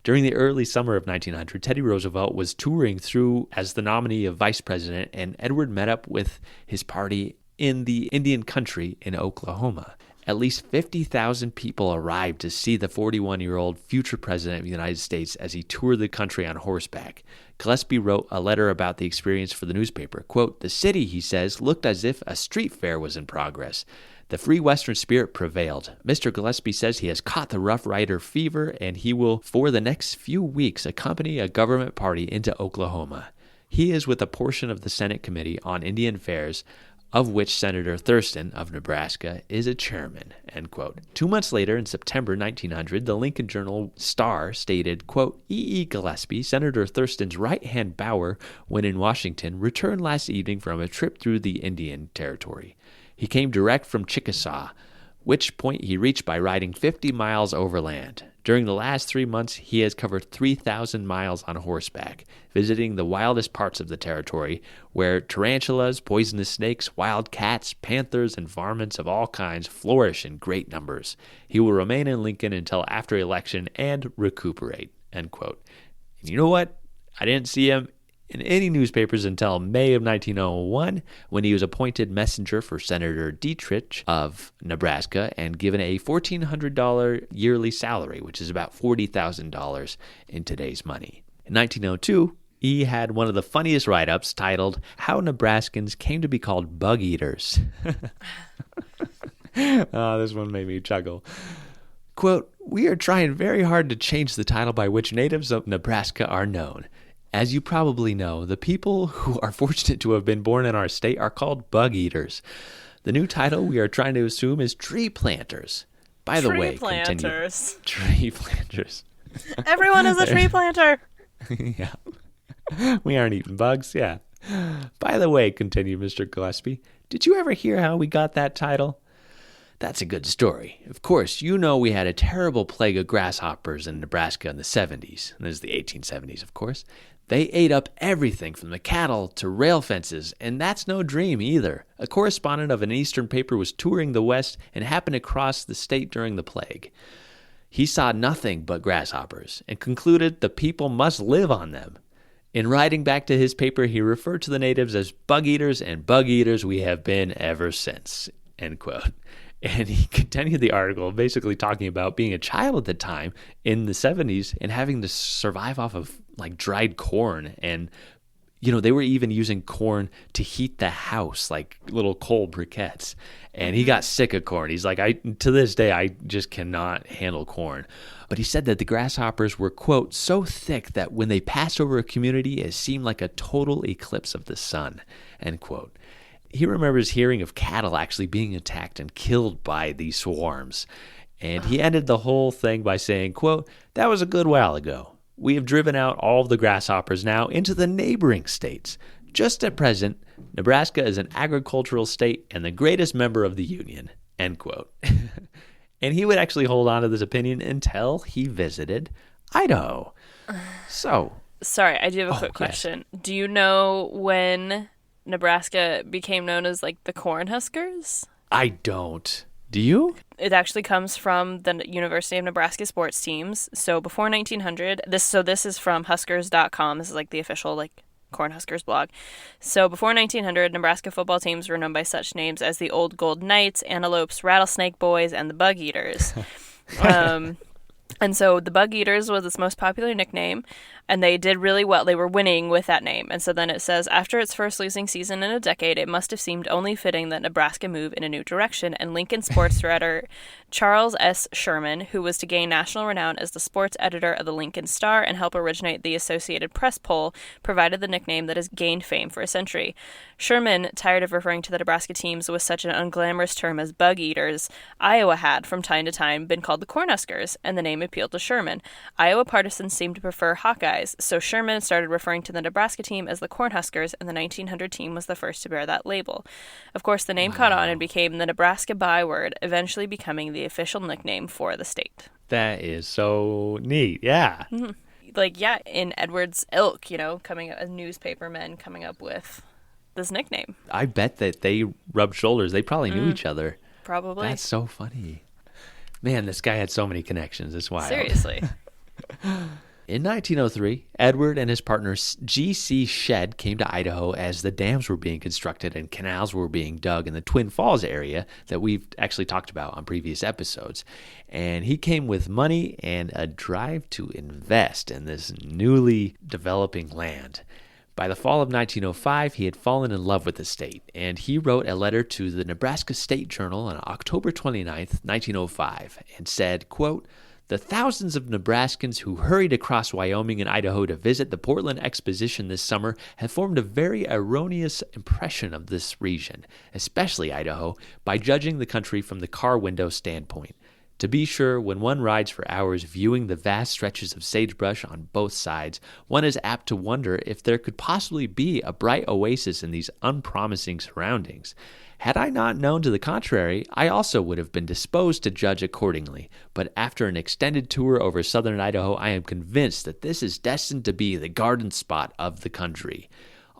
During the early summer of 1900, Teddy Roosevelt was touring through as the nominee of vice president, and Edward met up with his party in the Indian country in Oklahoma. At least 50,000 people arrived to see the 41-year-old future president of the United States as he toured the country on horseback. Gillespie wrote a letter about the experience for the newspaper. Quote, the city, he says, looked as if a street fair was in progress. The free Western spirit prevailed. Mr. Gillespie says he has caught the Rough Rider fever, and he will, for the next few weeks, accompany a government party into Oklahoma. He is with a portion of the Senate Committee on Indian Affairs, of which Senator Thurston of Nebraska is a chairman, end quote. 2 months later, in September 1900, the Lincoln Journal-Star stated, quote, E. Gillespie, Senator Thurston's right-hand bower when in Washington, returned last evening from a trip through the Indian Territory. He came direct from Chickasaw, which point he reached by riding 50 miles overland. During the last 3 months, he has covered 3,000 miles on horseback, visiting the wildest parts of the territory, where tarantulas, poisonous snakes, wild cats, panthers, and varmints of all kinds flourish in great numbers. He will remain in Lincoln until after election and recuperate, end quote. And you know what? I didn't see him in any newspapers until May of 1901, when he was appointed messenger for Senator Dietrich of Nebraska and given a $1,400 yearly salary, which is about $40,000 in today's money. In 1902, he had one of the funniest write-ups titled, How Nebraskans Came to be Called Bug Eaters. Oh, this one made me chuckle. Quote, we are trying very hard to change the title by which natives of Nebraska are known. As you probably know, the people who are fortunate to have been born in our state are called bug eaters. The new title we are trying to assume is tree planters. By the way, continue. Tree planters.
Everyone is a tree planter.
Yeah. We aren't eating bugs, yeah. By the way, continued Mr. Gillespie, did you ever hear how we got that title? That's a good story. Of course, you know we had a terrible plague of grasshoppers in Nebraska in the 70s. And this is the 1870s, of course. They ate up everything from the cattle to rail fences, and that's no dream either. A correspondent of an eastern paper was touring the West and happened across the state during the plague. He saw nothing but grasshoppers and concluded the people must live on them. In writing back to his paper, he referred to the natives as bug eaters, and bug eaters we have been ever since, end quote. And he continued the article basically talking about being a child at the time in the 70s and having to survive off of like dried corn. And, you know, they were even using corn to heat the house, like little coal briquettes. And he got sick of corn. He's like, to this day, I just cannot handle corn. But he said that the grasshoppers were, quote, so thick that when they passed over a community, it seemed like a total eclipse of the sun, end quote. He remembers hearing of cattle actually being attacked and killed by these swarms. And he ended the whole thing by saying, quote, that was a good while ago. We have driven out all of the grasshoppers now into the neighboring states. Just at present, Nebraska is an agricultural state and the greatest member of the Union, end quote. And he would actually hold on to this opinion until he visited Idaho. So...
Sorry, I do have a quick question. Do you know when Nebraska became known as, like, the Cornhuskers?
I don't. Do you?
It actually comes from the University of Nebraska sports teams. So before 1900, this is from Huskers.com. This is, like, the official, like, Cornhuskers blog. So before 1900, Nebraska football teams were known by such names as the Old Gold Knights, Antelopes, Rattlesnake Boys, and the Bug Eaters. And so the Bug Eaters was its most popular nickname, and they did really well. They were winning with that name. And so then it says, after its first losing season in a decade, it must have seemed only fitting that Nebraska move in a new direction. And Lincoln sports writer Charles S. Sherman, who was to gain national renown as the sports editor of the Lincoln Star and help originate the Associated Press poll, provided the nickname that has gained fame for a century. Sherman, tired of referring to the Nebraska teams with such an unglamorous term as Bug Eaters, Iowa had, from time to time, been called the Cornhuskers, and the name appealed to Sherman. Iowa partisans seemed to prefer Hawkeyes, so Sherman started referring to the Nebraska team as the Cornhuskers, and the 1900 team was the first to bear that label. Of course, the name caught on and became the Nebraska byword, eventually becoming the official nickname for the state.
That is so neat, yeah.
Mm-hmm. Like, yeah, in Edward's ilk, coming up as newspapermen coming up with this nickname. I
bet that they rubbed shoulders. They probably knew each other.
Probably.
That's so funny. Man, this guy had so many connections. It's wild.
Seriously.
In 1903, Edward and his partner G.C. Shedd came to Idaho as the dams were being constructed and canals were being dug in the Twin Falls area that we've actually talked about on previous episodes. And he came with money and a drive to invest in this newly developing land. By the fall of 1905, he had fallen in love with the state, and he wrote a letter to the Nebraska State Journal on October 29th, 1905, and said, quote, "The thousands of Nebraskans who hurried across Wyoming and Idaho to visit the Portland Exposition this summer have formed a very erroneous impression of this region, especially Idaho, by judging the country from the car window standpoint. To be sure, when one rides for hours viewing the vast stretches of sagebrush on both sides, one is apt to wonder if there could possibly be a bright oasis in these unpromising surroundings. Had I not known to the contrary, I also would have been disposed to judge accordingly, but after an extended tour over southern Idaho, I am convinced that this is destined to be the garden spot of the country.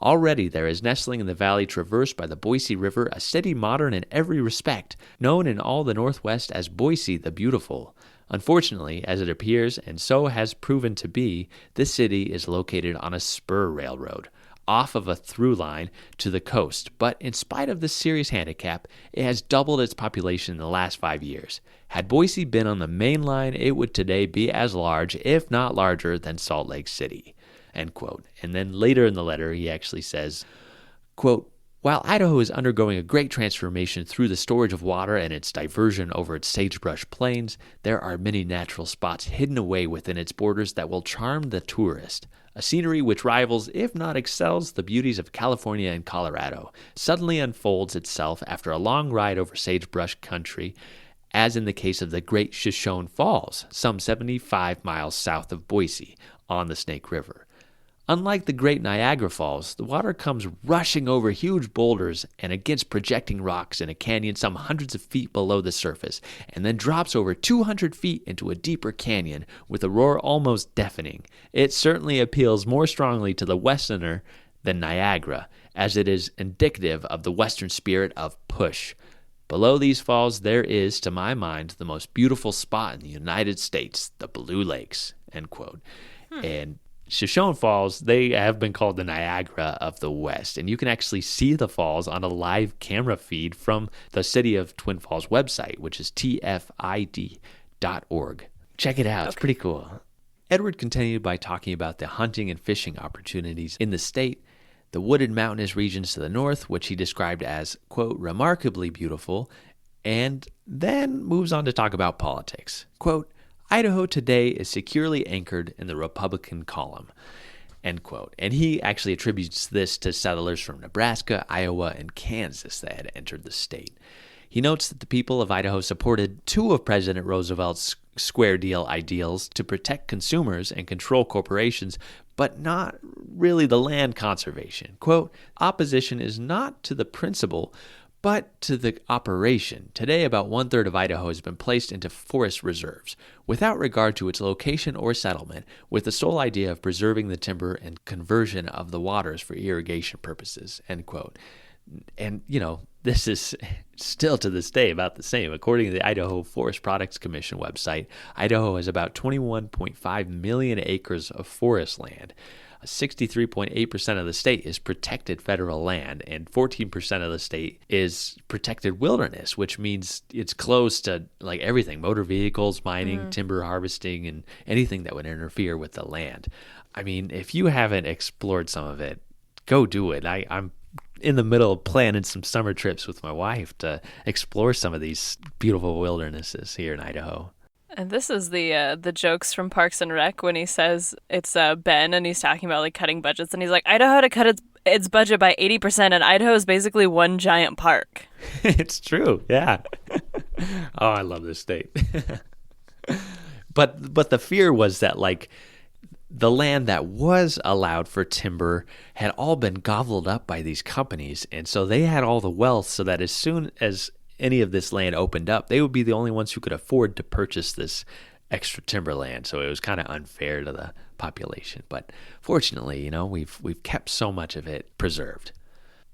Already there is nestling in the valley traversed by the Boise River a city modern in every respect, known in all the Northwest as Boise the Beautiful. Unfortunately, as it appears, and so has proven to be, this city is located on a spur railroad, off of a through line to the coast, but in spite of this serious handicap, it has doubled its population in the last 5 years. Had Boise been on the main line, it would today be as large, if not larger, than Salt Lake City." End quote. And then later in the letter, he actually says, quote, "While Idaho is undergoing a great transformation through the storage of water and its diversion over its sagebrush plains, there are many natural spots hidden away within its borders that will charm the tourist. A scenery which rivals, if not excels, the beauties of California and Colorado, suddenly unfolds itself after a long ride over sagebrush country, as in the case of the Great Shoshone Falls, some 75 miles south of Boise, on the Snake River. Unlike the Great Niagara Falls, the water comes rushing over huge boulders and against projecting rocks in a canyon some hundreds of feet below the surface, and then drops over 200 feet into a deeper canyon with a roar almost deafening. It certainly appeals more strongly to the Westerner than Niagara, as it is indicative of the Western spirit of push. Below these falls there is, to my mind, the most beautiful spot in the United States, the Blue Lakes." End quote. And Shoshone Falls, they have been called the Niagara of the West, and you can actually see the falls on a live camera feed from the City of Twin Falls website, which is tfid.org. Check it out. It's pretty cool. Edward continued by talking about the hunting and fishing opportunities in the state, the wooded mountainous regions to the north, which he described as, quote, "remarkably beautiful," and then moves on to talk about politics. Quote, "Idaho today is securely anchored in the Republican column," end quote. And he actually attributes this to settlers from Nebraska, Iowa, and Kansas that had entered the state. He notes that the people of Idaho supported two of President Roosevelt's Square Deal ideals to protect consumers and control corporations, but not really the land conservation. Quote, opposition is not to the principle, but to the operation. Today, about 1/3 of Idaho has been placed into forest reserves, without regard to its location or settlement, with the sole idea of preserving the timber and conversion of the waters for irrigation purposes, end quote. And, this is still to this day about the same. According to the Idaho Forest Products Commission website, Idaho has about 21.5 million acres of forest land. 63.8% of the state is protected federal land, and 14% of the state is protected wilderness, which means it's close to like everything, motor vehicles, mining, timber harvesting, and anything that would interfere with the land. I mean, if you haven't explored some of it, go do it. I'm in the middle of planning some summer trips with my wife to explore some of these beautiful wildernesses here in Idaho.
And this is the jokes from Parks and Rec when he says it's Ben and he's talking about like cutting budgets, and he's like, Idaho had to cut its budget by 80%, and Idaho is basically one giant park.
It's true, yeah. Oh, I love this state. But the fear was that like the land that was allowed for timber had all been gobbled up by these companies, and so they had all the wealth, so that as soon as any of this land opened up, they would be the only ones who could afford to purchase this extra timberland. So it was kind of unfair to the population. But fortunately, we've kept so much of it preserved.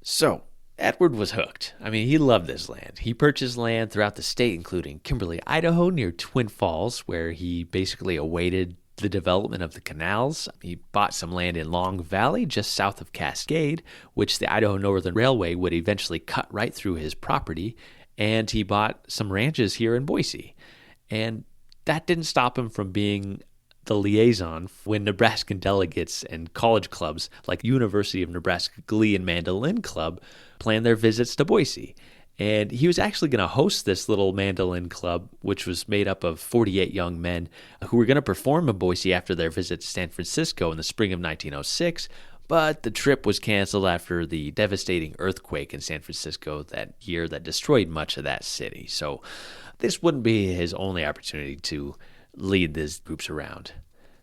So Edward was hooked. I mean, he loved this land. He purchased land throughout the state, including Kimberly, Idaho, near Twin Falls, where he basically awaited the development of the canals. He bought some land in Long Valley, just south of Cascade, which the Idaho Northern Railway would eventually cut right through his property. And he bought some ranches here in Boise. And that didn't stop him from being the liaison when Nebraskan delegates and college clubs like University of Nebraska Glee and Mandolin Club planned their visits to Boise. And he was actually going to host this little mandolin club, which was made up of 48 young men who were going to perform in Boise after their visit to San Francisco in the spring of 1906. But the trip was canceled after the devastating earthquake in San Francisco that year that destroyed much of that city. So this wouldn't be his only opportunity to lead these groups around.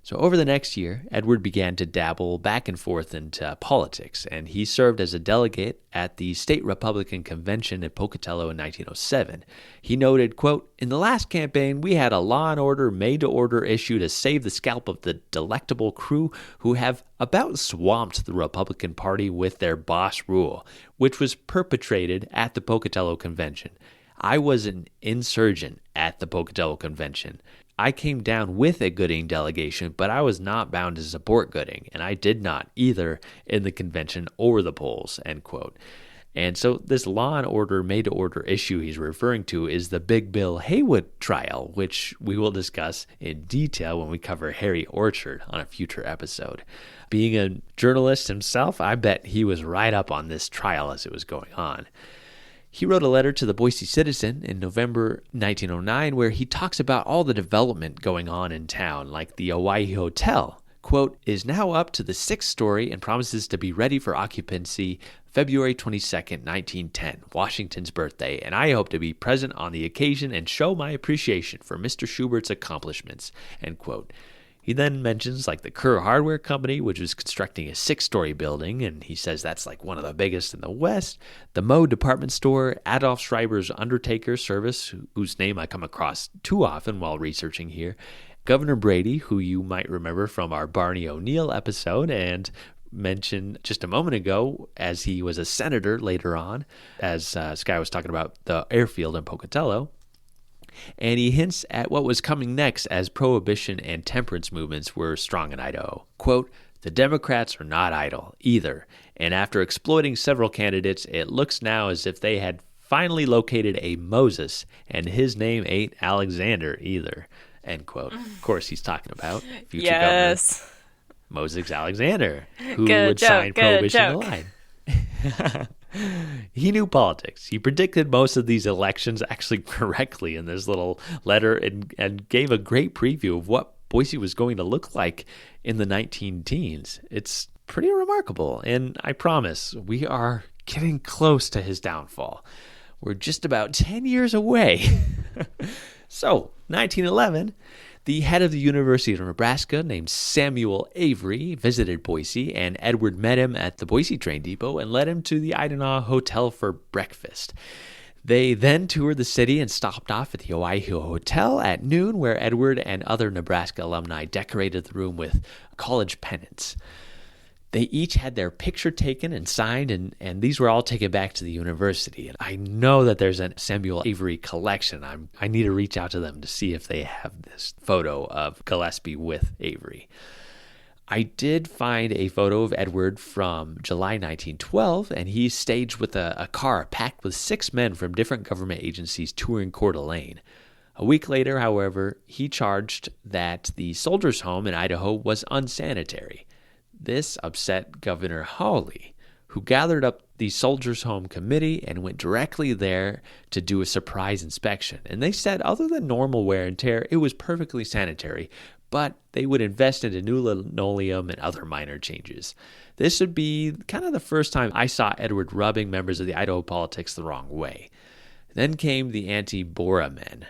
So over the next year, Edward began to dabble back and forth into politics, and he served as a delegate at the State Republican Convention in Pocatello in 1907. He noted, quote, "In the last campaign, we had a law and order made-to-order issue to save the scalp of the delectable crew who have about swamped the Republican Party with their boss rule, which was perpetrated at the Pocatello Convention. I was an insurgent at the Pocatello Convention. I came down with a Gooding delegation, but I was not bound to support Gooding, and I did not either in the convention or the polls," end quote. And so this law and order made-to-order issue he's referring to is the Big Bill Haywood trial, which we will discuss in detail when we cover Harry Orchard on a future episode. Being a journalist himself, I bet he was right up on this trial as it was going on. He wrote a letter to the Boise Citizen in November 1909 where he talks about all the development going on in town, like the Hawaii Hotel, quote, "is now up to the 6th story and promises to be ready for occupancy February 22nd, 1910, Washington's birthday, and I hope to be present on the occasion and show my appreciation for Mr. Schubert's accomplishments," end quote. He then mentions like the Kerr Hardware Company, which was constructing a 6-story building, and he says that's like one of the biggest in the West. The Moe Department Store, Adolf Schreiber's Undertaker Service, whose name I come across too often while researching here. Governor Brady, who you might remember from our Barney O'Neill episode and mentioned just a moment ago as he was a senator later on, as Skye was talking about the airfield in Pocatello. And he hints at what was coming next as prohibition and temperance movements were strong in Idaho. Quote, "The Democrats are not idle either, and after exploiting several candidates, it looks now as if they had finally located a Moses, and his name ain't Alexander either," end quote. Of course, he's talking about future Governor Moses Alexander, who would sign prohibition to line. He knew politics. He predicted most of these elections actually correctly in this little letter and gave a great preview of what Boise was going to look like in the 19-teens. It's pretty remarkable, and I promise we are getting close to his downfall. were just about 10 years away. So, 1911, the head of the University of Nebraska, named Samuel Avery, visited Boise, and Edward met him at the Boise train depot and led him to the Idaho Hotel for breakfast. They then toured the city and stopped off at the Oahu Hotel at noon, where Edward and other Nebraska alumni decorated the room with college pennants. They each had their picture taken and signed, and these were all taken back to the university. And I know that there's a Samuel Avery collection. I need to reach out to them to see if they have this photo of Gillespie with Avery. I did find a photo of Edward from July 1912, and he's staged with a car packed with 6 men from different government agencies touring Coeur d'Alene. A week later, however, he charged that the soldiers' home in Idaho was unsanitary. This upset Governor Hawley, who gathered up the Soldiers' Home Committee and went directly there to do a surprise inspection. And they said, other than normal wear and tear, it was perfectly sanitary, but they would invest into new linoleum and other minor changes. This would be kind of the first time I saw Edward rubbing members of the Idaho politics the wrong way. Then came the anti-Bora men.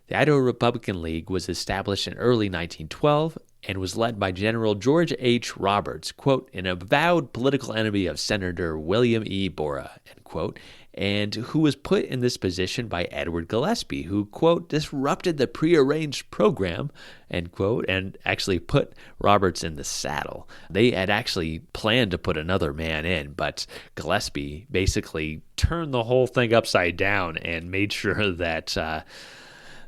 The Idaho Republican League was established in early 1912 and was led by General George H. Roberts, quote, an avowed political enemy of Senator William E. Bora, end quote, and who was put in this position by Edward Gillespie, who, quote, disrupted the prearranged program, end quote, and actually put Roberts in the saddle. They had actually planned to put another man in, but Gillespie basically turned the whole thing upside down and made sure that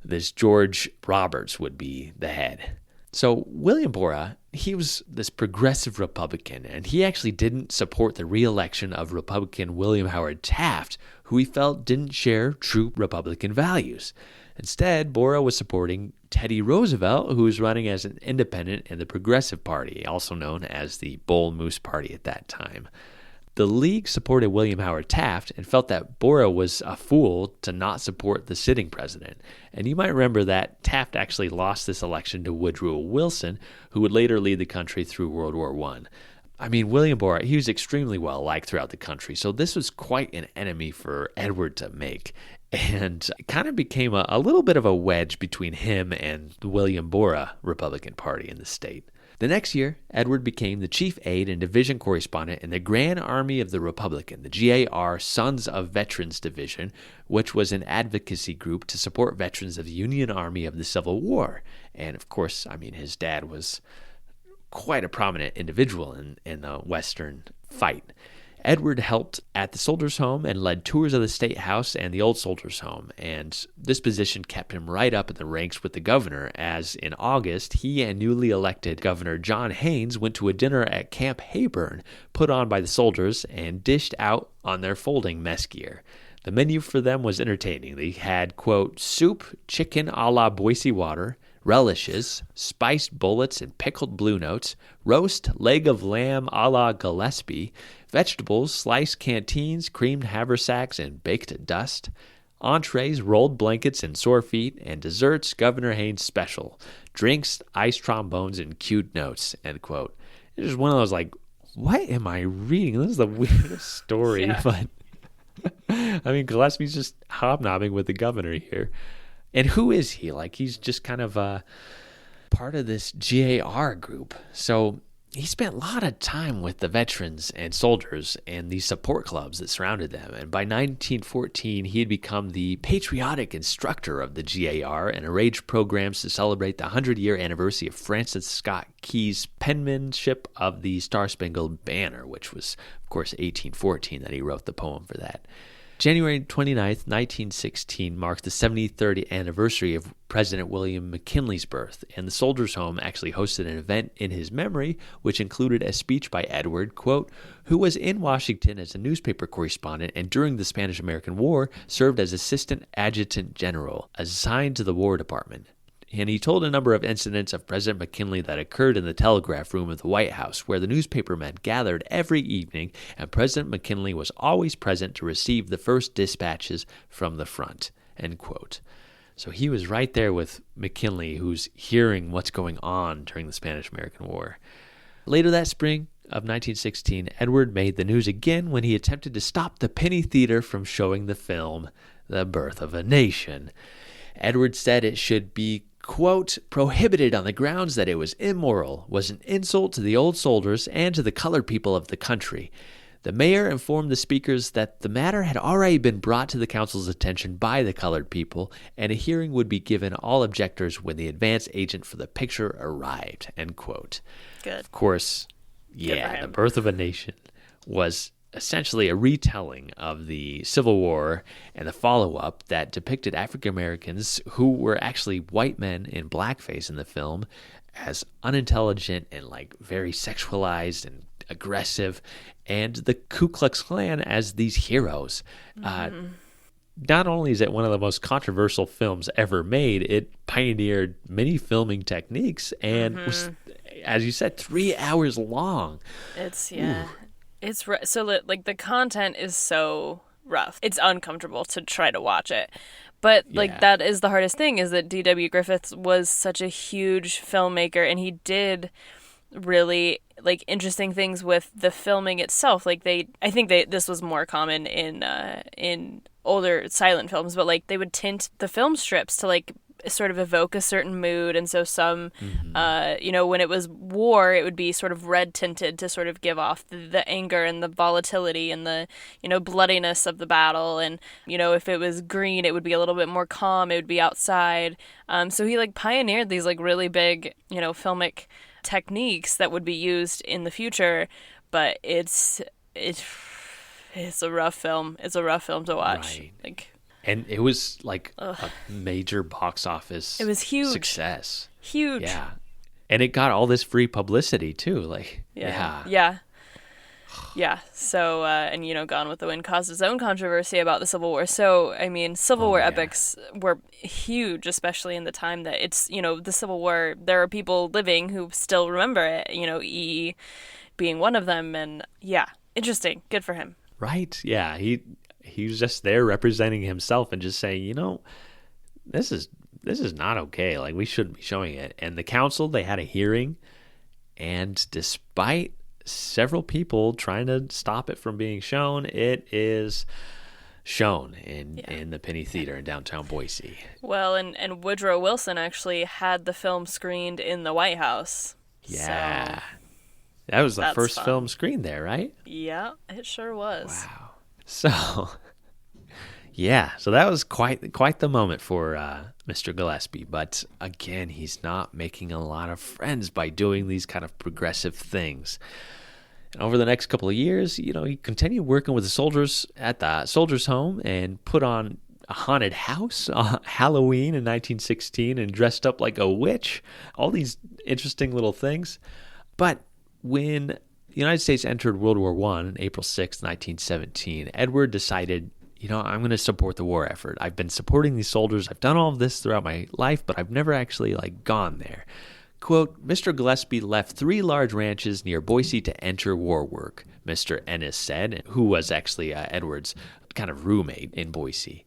this George Roberts would be the head. So William Bora, he was this progressive Republican, and he actually didn't support the re-election of Republican William Howard Taft, who he felt didn't share true Republican values. Instead, Bora was supporting Teddy Roosevelt, who was running as an independent in the Progressive Party, also known as the Bull Moose Party at that time. The League supported William Howard Taft and felt that Bora was a fool to not support the sitting president. And you might remember that Taft actually lost this election to Woodrow Wilson, who would later lead the country through World War I. I mean, William Bora, he was extremely well liked throughout the country, so this was quite an enemy for Edward to make. And it kind of became a little bit of a wedge between him and the William Bora Republican Party in the state. The next year, Edward became the chief aide and division correspondent in the Grand Army of the Republican, the GAR Sons of Veterans Division, which was an advocacy group to support veterans of the Union Army of the Civil War. And of course, I mean, his dad was quite a prominent individual in the Western fight. Edward helped at the Soldiers' Home and led tours of the State House and the Old Soldiers' Home, and this position kept him right up in the ranks with the governor, as in August, he and newly elected Governor John Haynes went to a dinner at Camp Hayburn, put on by the soldiers and dished out on their folding mess gear. The menu for them was entertaining. They had, quote, soup, chicken a la Boise water, relishes, spiced bullets and pickled blue notes, roast leg of lamb a la Gillespie, vegetables, sliced canteens, creamed haversacks, and baked dust, entrees, rolled blankets and sore feet, and desserts, Governor Haynes special, drinks, ice trombones, and cued notes, end quote. It was one of those, like, what am I reading? This is the weirdest story, yeah. But I mean, Gillespie's just hobnobbing with the governor here. And who is he? Like, he's just kind of part of this GAR group. So he spent a lot of time with the veterans and soldiers and the support clubs that surrounded them. And by 1914, he had become the patriotic instructor of the GAR and arranged programs to celebrate the 100-year anniversary of Francis Scott Key's penmanship of the Star-Spangled Banner, which was, of course, 1814 that he wrote the poem for that. January 29th, 1916 marked the 73rd anniversary of President William McKinley's birth, and the Soldiers' Home actually hosted an event in his memory, which included a speech by Edward, quote, who was in Washington as a newspaper correspondent and during the Spanish-American War served as Assistant Adjutant General, assigned to the War Department. And he told a number of incidents of President McKinley that occurred in the telegraph room of the White House, where the newspapermen gathered every evening, and President McKinley was always present to receive the first dispatches from the front, end quote. So he was right there with McKinley, who's hearing what's going on during the Spanish-American War. Later that spring, of 1916, Edward made the news again when he attempted to stop the Penny Theater from showing the film The Birth of a Nation. Edward said it should be, quote, prohibited on the grounds that it was immoral, was an insult to the old soldiers and to the colored people of the country. The mayor informed the speakers that the matter had already been brought to the council's attention by the colored people, and a hearing would be given all objectors when the advance agent for the picture arrived, end quote.
Good.
Of course, yeah, The Birth of a Nation was essentially a retelling of the Civil War and the follow-up that depicted African Americans who were actually white men in blackface in the film as unintelligent and like very sexualized and aggressive, and the Ku Klux Klan as these heroes. Not only is it one of the most controversial films ever made, it pioneered many filming techniques and was, as you said, 3 hours long.
It's so like the content is so rough. It's uncomfortable to try to watch it. But like that is the hardest thing, is that D.W. Griffith was such a huge filmmaker, and he did really like interesting things with the filming itself. Like I think this was more common in older silent films, but like they would tint the film strips to like sort of evoke a certain mood, and so some when it was war, it would be sort of red tinted to sort of give off the anger and the volatility and the bloodiness of the battle, and if it was green, it would be a little bit more calm, it would be outside. So he like pioneered these like really big filmic techniques that would be used in the future, but it's a rough film. It's a rough film to watch. Right.
And it was like a major box office.
It was huge
success.
Huge.
Yeah. And it got all this free publicity too. Like
yeah. So and Gone with the Wind caused its own controversy about the Civil War. So I mean, Civil War epics were huge, especially in the time that it's the Civil War. There are people living who still remember it. E being one of them, and interesting. Good for him.
Right. Yeah. He was just there representing himself and just saying, this is not okay. Like, we shouldn't be showing it. And the council, they had a hearing, and despite several people trying to stop it from being shown, it is shown in the Penny Theater in downtown Boise.
Well, and Woodrow Wilson actually had the film screened in the White House.
Yeah. So that was the first film screened there, right?
Yeah, it sure was.
Wow. So, so that was quite the moment for Mr. Gillespie. But again, he's not making a lot of friends by doing these kind of progressive things. And over the next couple of years, he continued working with the soldiers at the soldiers' home and put on a haunted house on Halloween in 1916 and dressed up like a witch. All these interesting little things. But when the United States entered World War I on April 6, 1917, Edward decided, I'm going to support the war effort. I've been supporting these soldiers. I've done all of this throughout my life, but I've never actually gone there. Quote, Mr. Gillespie left 3 large ranches near Boise to enter war work, Mr. Ennis said, who was actually Edward's kind of roommate in Boise.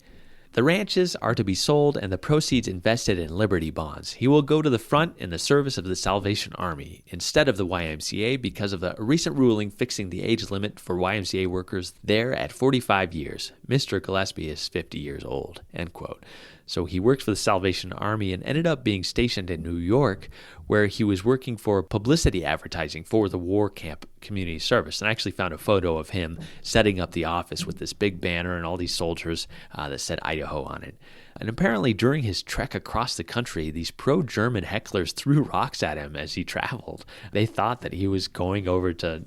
The ranches are to be sold and the proceeds invested in Liberty bonds. He will go to the front in the service of the Salvation Army instead of the YMCA because of the recent ruling fixing the age limit for YMCA workers there at 45 years. Mr. Gillespie is 50 years old, end quote. So he worked for the Salvation Army and ended up being stationed in New York, where he was working for publicity advertising for the War Camp Community Service. And I actually found a photo of him setting up the office with this big banner and all these soldiers that said Idaho on it. And apparently during his trek across the country, these pro-German hecklers threw rocks at him as he traveled. They thought that he was going over to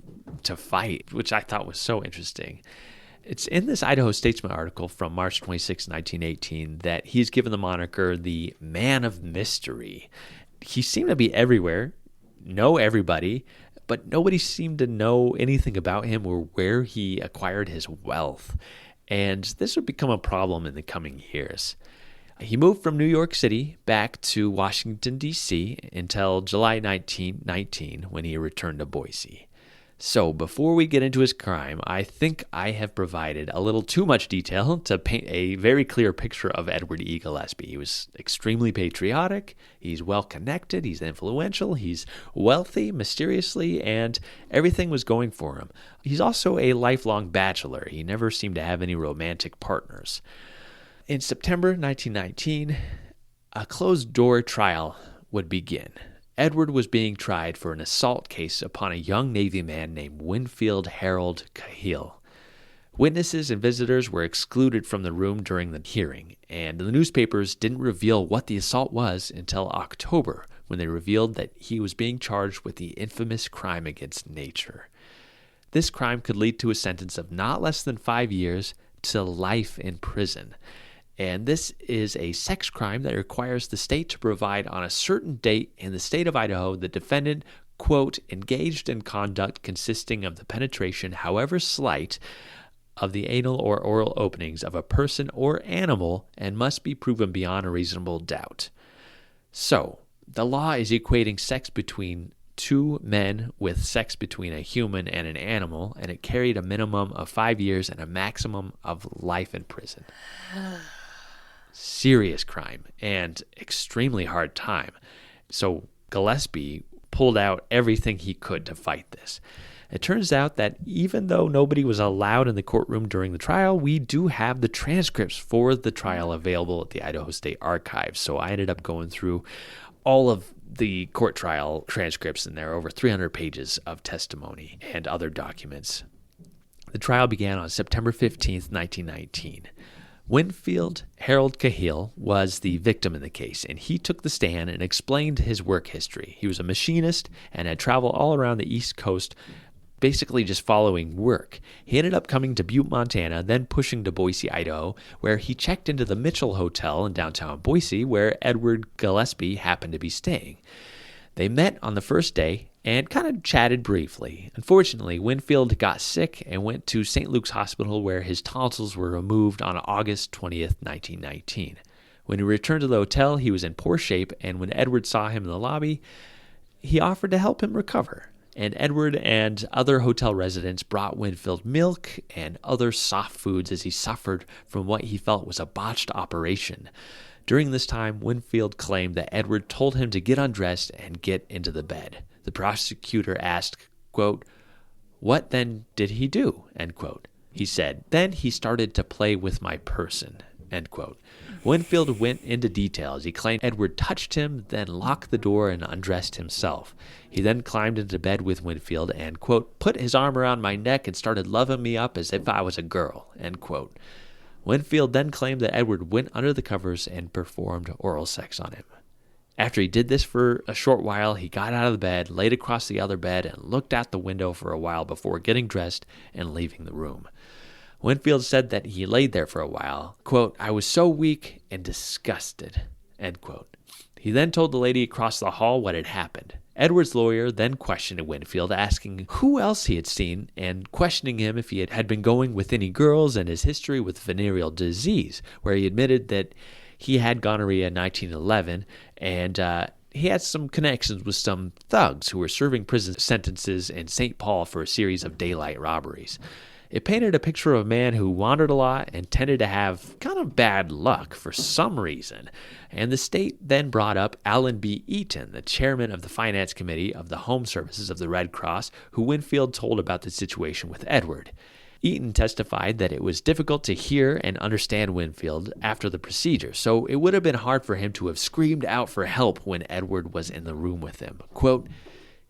fight, which I thought was so interesting. It's in this Idaho Statesman article from March 26, 1918, that he's given the moniker the Man of Mystery. He seemed to be everywhere, know everybody, but nobody seemed to know anything about him or where he acquired his wealth. And this would become a problem in the coming years. He moved from New York City back to Washington, D.C. until July 1919, when he returned to Boise. So before we get into his crime, I think I have provided a little too much detail to paint a very clear picture of Edward E. Gillespie. He was extremely patriotic, he's well-connected, he's influential, he's wealthy, mysteriously, and everything was going for him. He's also a lifelong bachelor. He never seemed to have any romantic partners. In September 1919, a closed-door trial would begin. Edward was being tried for an assault case upon a young Navy man named Winfield Harold Cahill. Witnesses and visitors were excluded from the room during the hearing, and the newspapers didn't reveal what the assault was until October, when they revealed that he was being charged with the infamous crime against nature. This crime could lead to a sentence of not less than 5 years to life in prison. And this is a sex crime that requires the state to provide on a certain date in the state of Idaho the defendant, quote, engaged in conduct consisting of the penetration, however slight, of the anal or oral openings of a person or animal and must be proven beyond a reasonable doubt. So, the law is equating sex between two men with sex between a human and an animal, and it carried a minimum of 5 years and a maximum of life in prison. Serious crime and extremely hard time. So Gillespie pulled out everything he could to fight this. It turns out that even though nobody was allowed in the courtroom during the trial, we do have the transcripts for the trial available at the Idaho State Archives. So I ended up going through all of the court trial transcripts, and there are over 300 pages of testimony and other documents. The trial began on September 15th, 1919. Winfield Harold Cahill was the victim in the case, and he took the stand and explained his work history. He was a machinist and had traveled all around the East Coast, basically just following work. He ended up coming to Butte, Montana, then pushing to Boise, Idaho, where he checked into the Mitchell Hotel in downtown Boise, where Edward Gillespie happened to be staying. They met on the first day and kind of chatted briefly. Unfortunately, Winfield got sick and went to St. Luke's Hospital, where his tonsils were removed on August 20th, 1919. When he returned to the hotel, he was in poor shape, and when Edward saw him in the lobby, he offered to help him recover. And Edward and other hotel residents brought Winfield milk and other soft foods as he suffered from what he felt was a botched operation. During this time, Winfield claimed that Edward told him to get undressed and get into the bed. The prosecutor asked, quote, "What then did he do?" End quote. He said, "Then he started to play with my person." End quote. Winfield went into details. He claimed Edward touched him, then locked the door and undressed himself. He then climbed into bed with Winfield and, quote, put his arm around my neck and started loving me up as if I was a girl, end quote. Winfield then claimed that Edward went under the covers and performed oral sex on him. After he did this for a short while, he got out of the bed, laid across the other bed, and looked out the window for a while before getting dressed and leaving the room. Winfield said that he laid there for a while. Quote, "I was so weak and disgusted," end quote. He then told the lady across the hall what had happened. Edward's lawyer then questioned Winfield, asking who else he had seen and questioning him if he had been going with any girls and his history with venereal disease, where he admitted that he had gonorrhea in 1911 and he had some connections with some thugs who were serving prison sentences in St. Paul for a series of daylight robberies. It painted a picture of a man who wandered a lot and tended to have kind of bad luck for some reason. And the state then brought up Alan B. Eaton, the chairman of the finance committee of the Home Services of the Red Cross, who Winfield told about the situation with Edward. Eaton testified that it was difficult to hear and understand Winfield after the procedure, so it would have been hard for him to have screamed out for help when Edward was in the room with him. Quote,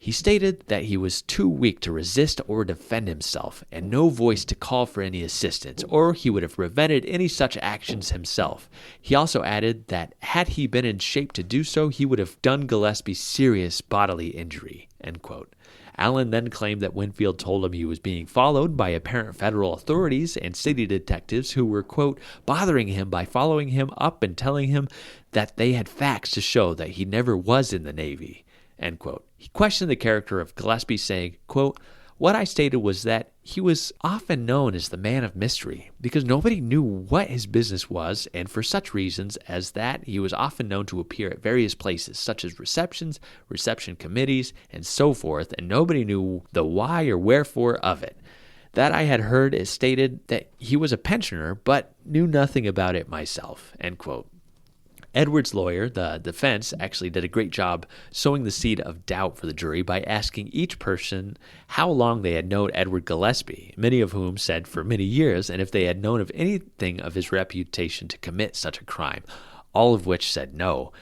"He stated that he was too weak to resist or defend himself, and no voice to call for any assistance, or he would have prevented any such actions himself. He also added that had he been in shape to do so, he would have done Gillespie serious bodily injury." End quote. Allen then claimed that Winfield told him he was being followed by apparent federal authorities and city detectives who were, quote, bothering him by following him up and telling him that they had facts to show that he never was in the Navy, end quote. He questioned the character of Gillespie, saying, quote, "What I stated was that he was often known as the man of mystery because nobody knew what his business was, and for such reasons as that, he was often known to appear at various places, such as receptions, reception committees, and so forth, and nobody knew the why or wherefore of it. That I had heard is stated that he was a pensioner, but knew nothing about it myself, end quote. Edward's lawyer, the defense, actually did a great job sowing the seed of doubt for the jury by asking each person how long they had known Edward Gillespie, many of whom said for many years, and if they had known of anything of his reputation to commit such a crime, all of which said no,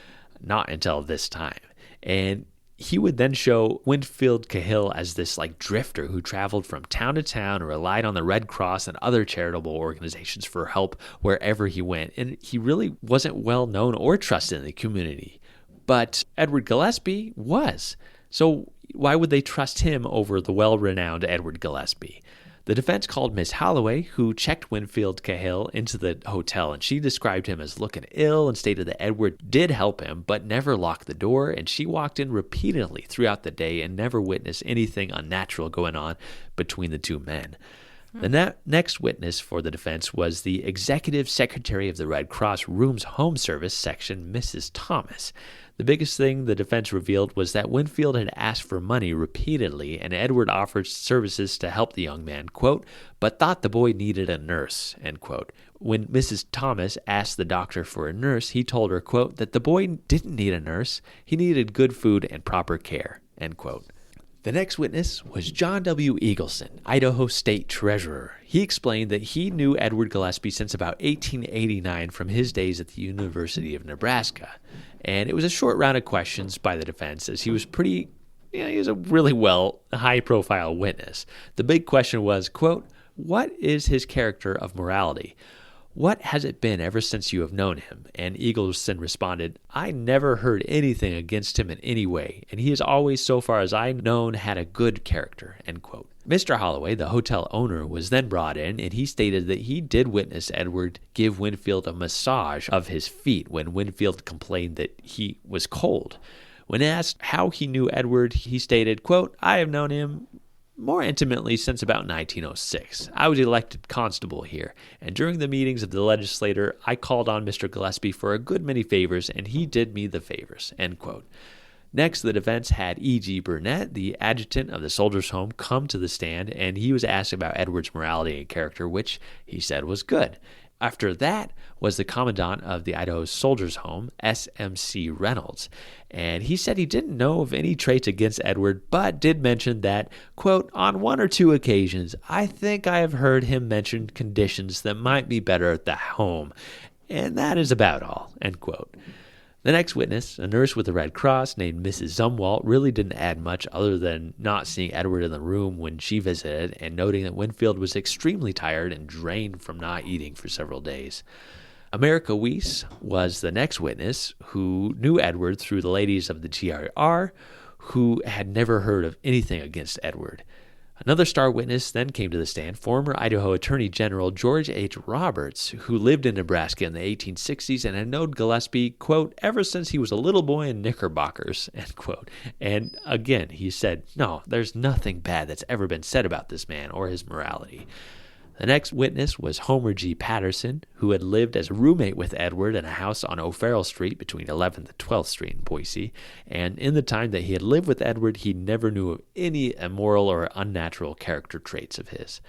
not until this time. And he would then show Winfield Cahill as this drifter who traveled from town to town and relied on the Red Cross and other charitable organizations for help wherever he went. And he really wasn't well known or trusted in the community. But Edward Gillespie was. So why would they trust him over the well-renowned Edward Gillespie? The defense called Miss Holloway, who checked Winfield Cahill into the hotel, and she described him as looking ill and stated that Edward did help him but never locked the door, and she walked in repeatedly throughout the day and never witnessed anything unnatural going on between the two men. The next witness for the defense was the executive secretary of the Red Cross Rooms Home Service section, Mrs. Thomas. The biggest thing the defense revealed was that Winfield had asked for money repeatedly, and Edward offered services to help the young man, quote, but thought the boy needed a nurse, end quote. When Mrs. Thomas asked the doctor for a nurse, he told her, quote, that the boy didn't need a nurse, he needed good food and proper care, end quote. The next witness was John W. Eagleson, Idaho State Treasurer. He explained that he knew Edward Gillespie since about 1889 from his days at the University of Nebraska. And it was a short round of questions by the defense as he was he was a really high-profile witness. The big question was, quote, what is his character of morality? What has it been ever since you have known him? And Eagleson responded, I never heard anything against him in any way, and he has always, so far as I known, had a good character, end quote. Mr. Holloway, the hotel owner, was then brought in, and he stated that he did witness Edward give Winfield a massage of his feet when Winfield complained that he was cold. When asked how he knew Edward, he stated, quote, I have known him more intimately since about 1906. I was elected constable here, and during the meetings of the legislature, I called on Mr. Gillespie for a good many favors, and he did me the favors, end quote. Next, the defense had E.G. Burnett, the adjutant of the soldiers' home, come to the stand, and he was asked about Edward's morality and character, which he said was good. After that was the commandant of the Idaho Soldiers' Home, S.M.C. Reynolds, and he said he didn't know of any traits against Edward, but did mention that, quote, on one or two occasions, I think I have heard him mention conditions that might be better at the home, and that is about all, end quote. The next witness, a nurse with the Red Cross named Mrs. Zumwalt, really didn't add much other than not seeing Edward in the room when she visited and noting that Winfield was extremely tired and drained from not eating for several days. America Weiss was the next witness who knew Edward through the ladies of the GIR, who had never heard of anything against Edward. Another star witness then came to the stand, former Idaho Attorney General George H. Roberts, who lived in Nebraska in the 1860s and had known Gillespie, quote, ever since he was a little boy in knickerbockers, end quote. And again, he said, no, there's nothing bad that's ever been said about this man or his morality. The next witness was Homer G. Patterson, who had lived as a roommate with Edward in a house on O'Farrell Street between 11th and 12th Street in Boise, and in the time that he had lived with Edward, he never knew of any immoral or unnatural character traits of his.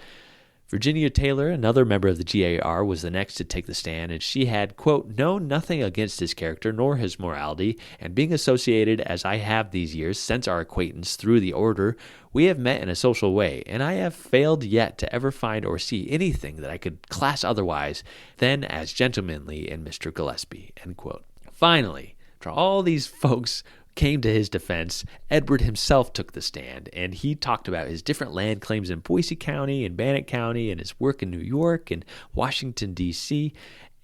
Virginia Taylor, another member of the GAR, was the next to take the stand, and she had, quote, known nothing against his character nor his morality, and being associated as I have these years since our acquaintance through the order, we have met in a social way, and I have failed yet to ever find or see anything that I could class otherwise than as gentlemanly in Mr. Gillespie, end quote. Finally, after all these folks came to his defense, Edward himself took the stand, and he talked about his different land claims in Boise County and Bannock County and his work in New York and Washington, D.C.,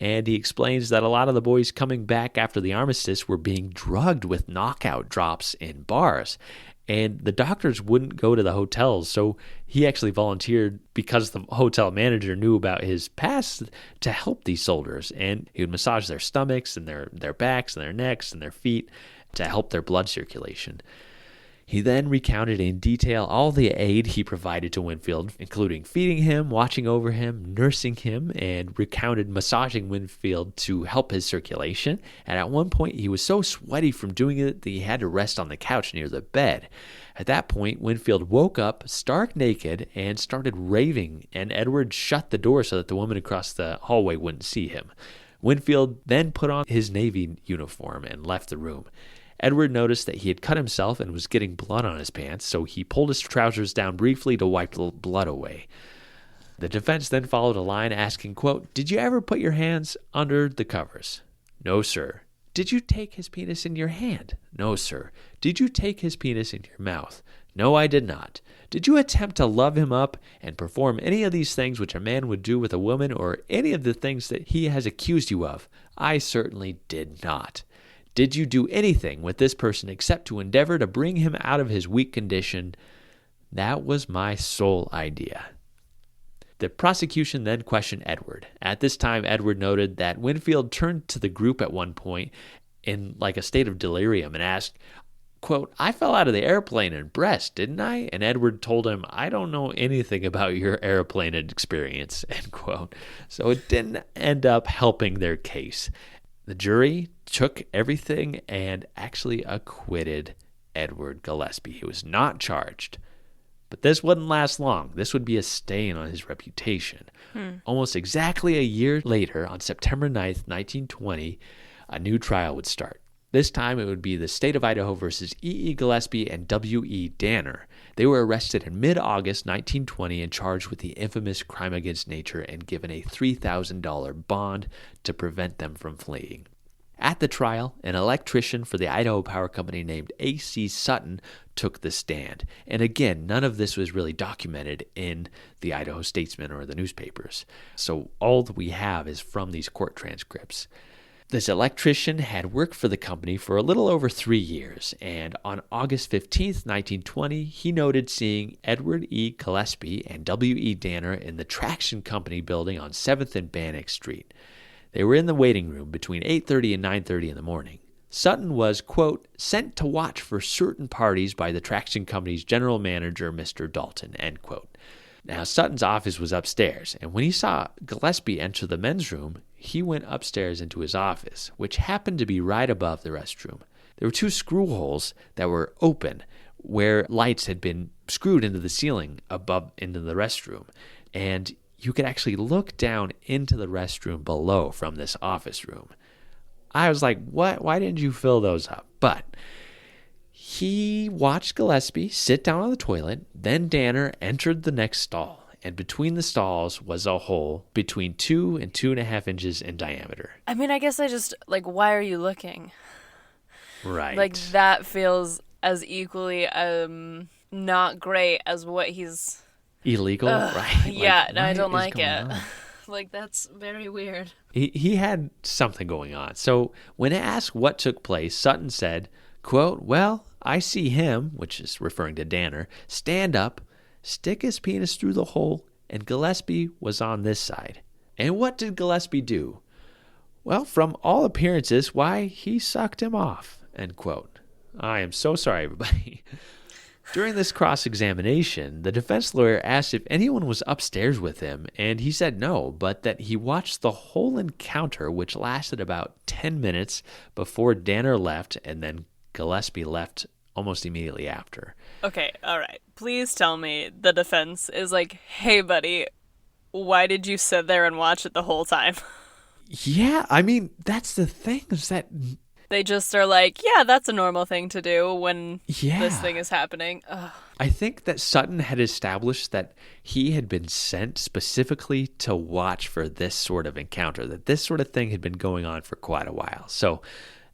and he explains that a lot of the boys coming back after the armistice were being drugged with knockout drops in bars, and the doctors wouldn't go to the hotels, so he actually volunteered because the hotel manager knew about his past to help these soldiers, and he would massage their stomachs and their backs and their necks and their feet to help their blood circulation. He then recounted in detail all the aid he provided to Winfield, including feeding him, watching over him, nursing him, and recounted massaging Winfield to help his circulation. And at one point, he was so sweaty from doing it that he had to rest on the couch near the bed. At that point, Winfield woke up stark naked and started raving, and Edward shut the door so that the woman across the hallway wouldn't see him. Winfield then put on his Navy uniform and left the room. Edward noticed that he had cut himself and was getting blood on his pants, so he pulled his trousers down briefly to wipe the blood away. The defense then followed a line asking, quote, "Did you ever put your hands under the covers?" "No, sir." "Did you take his penis in your hand?" "No, sir." "Did you take his penis in your mouth?" "No, I did not." "Did you attempt to love him up and perform any of these things which a man would do with a woman, or any of the things that he has accused you of?" "I certainly did not." "Did you do anything with this person except to endeavor to bring him out of his weak condition?" "That was my sole idea." The prosecution then questioned Edward. At this time, Edward noted that Winfield turned to the group at one point in like a state of delirium and asked, quote, "I fell out of the airplane in Brest, didn't I?" And Edward told him, "I don't know anything about your airplane experience," end quote. So it didn't end up helping their case. The jury took everything and actually acquitted Edward Gillespie. He was not charged. But this wouldn't last long. This would be a stain on his reputation. Almost exactly a year later, on September 9th, 1920, a new trial would start. This time it would be the state of Idaho versus E.E. Gillespie and W.E. Danner. They were arrested in mid-August 1920 and charged with the infamous crime against nature and given a $3,000 bond to prevent them from fleeing. At the trial, an electrician for the Idaho Power Company named A.C. Sutton took the stand. And again, none of this was really documented in the Idaho Statesman or the newspapers. So all that we have is from these court transcripts. This electrician had worked for the company for a little over 3 years, and on August 15th, 1920, he noted seeing Edward E. Gillespie and W.E. Danner in the Traction Company building on 7th and Bannock Street. They were in the waiting room between 8:30 and 9:30 in the morning. Sutton was, quote, "sent to watch for certain parties by the Traction Company's general manager, Mr. Dalton," end quote. Now, Sutton's office was upstairs, and when he saw Gillespie enter the men's room, he went upstairs into his office, which happened to be right above the restroom. There were 2 screw holes that were open, where lights had been screwed into the ceiling above into the restroom, and you could actually look down into the restroom below from this office room. I was like, what? Why didn't you fill those up? But he watched Gillespie sit down on the toilet, then Danner entered the next stall, and between the stalls was a hole between 2 and 2.5 inches in diameter.
I mean, I guess I just, like, why are you looking?
Right.
Like, that feels as equally not great as what he's...
Illegal, right?
Yeah,
like,
no, I don't like it.
on?
Like, that's very weird.
He had something going on. So when asked what took place, Sutton said, quote, "Well, I see him," which is referring to Danner, "stand up, stick his penis through the hole, and Gillespie was on this side. And what did Gillespie do? Well, from all appearances, why, he sucked him off," end quote. I am so sorry, everybody. During this cross-examination, the defense lawyer asked if anyone was upstairs with him, and he said no, but that he watched the whole encounter, which lasted about 10 minutes before Danner left, and then Gillespie left almost immediately after.
Okay, all right. Please tell me the defense is like, "Hey, buddy, why did you sit there and watch it the whole time?"
Yeah, I mean, that's the thing, is that...
They just are like, yeah, that's a normal thing to do when
Yeah.
this thing is happening. Ugh.
I think that Sutton had established that he had been sent specifically to watch for this sort of encounter, that this sort of thing had been going on for quite a while. So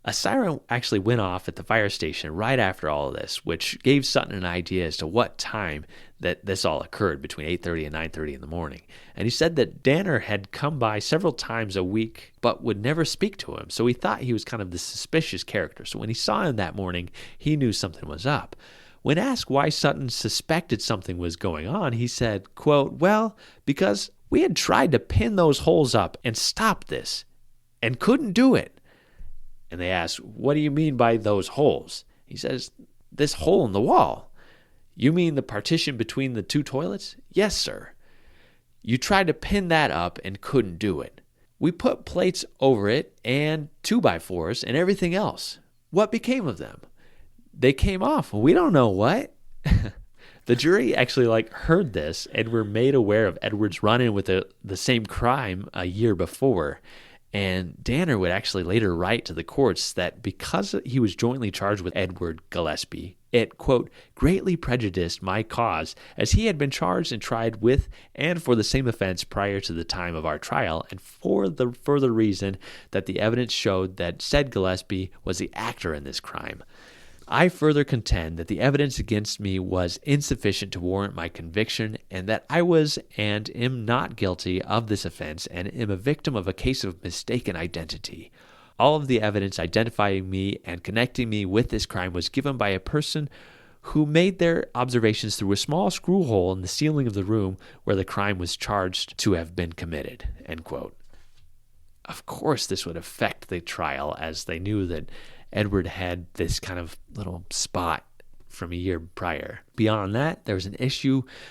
a siren actually went off at the fire station right after all of this, which gave Sutton an idea as to what time that this all occurred, between 8:30 and 9:30 in the morning. And he said that Danner had come by several times a week but would never speak to him, so he thought he was kind of the suspicious character. So when he saw him that morning, he knew something was up. When asked why Sutton suspected something was going on, he said, quote, "Well, because we had tried to pin those holes up and stop this and couldn't do it." And they asked, "What do you mean by those holes?" He says, this hole in the wall. You mean the partition between the two toilets? Yes, sir. You tried to pin that up and couldn't do it. We put plates over it and 2x4s and everything else. What became of them? They came off. We don't know what. The jury actually heard this and were made aware of Edward's run-in with the same crime a year before. And Danner would actually later write to the courts that because he was jointly charged with Edward Gillespie, it, quote, greatly prejudiced my cause, as he had been charged and tried with and for the same offense prior to the time of our trial, and for the further reason that the evidence showed that said Gillespie was the actor in this crime. I further contend that the evidence against me was insufficient to warrant my conviction, and that I was and am not guilty of this offense, and am a victim of a case of mistaken identity. All of the evidence identifying me and connecting me with this crime was given by a person who made their observations through a small screw hole in the ceiling of the room where the crime was charged to have been committed, end quote. Of course, this would affect the trial, as they knew that Edward had this kind of little spot from a year prior. Beyond that, there was an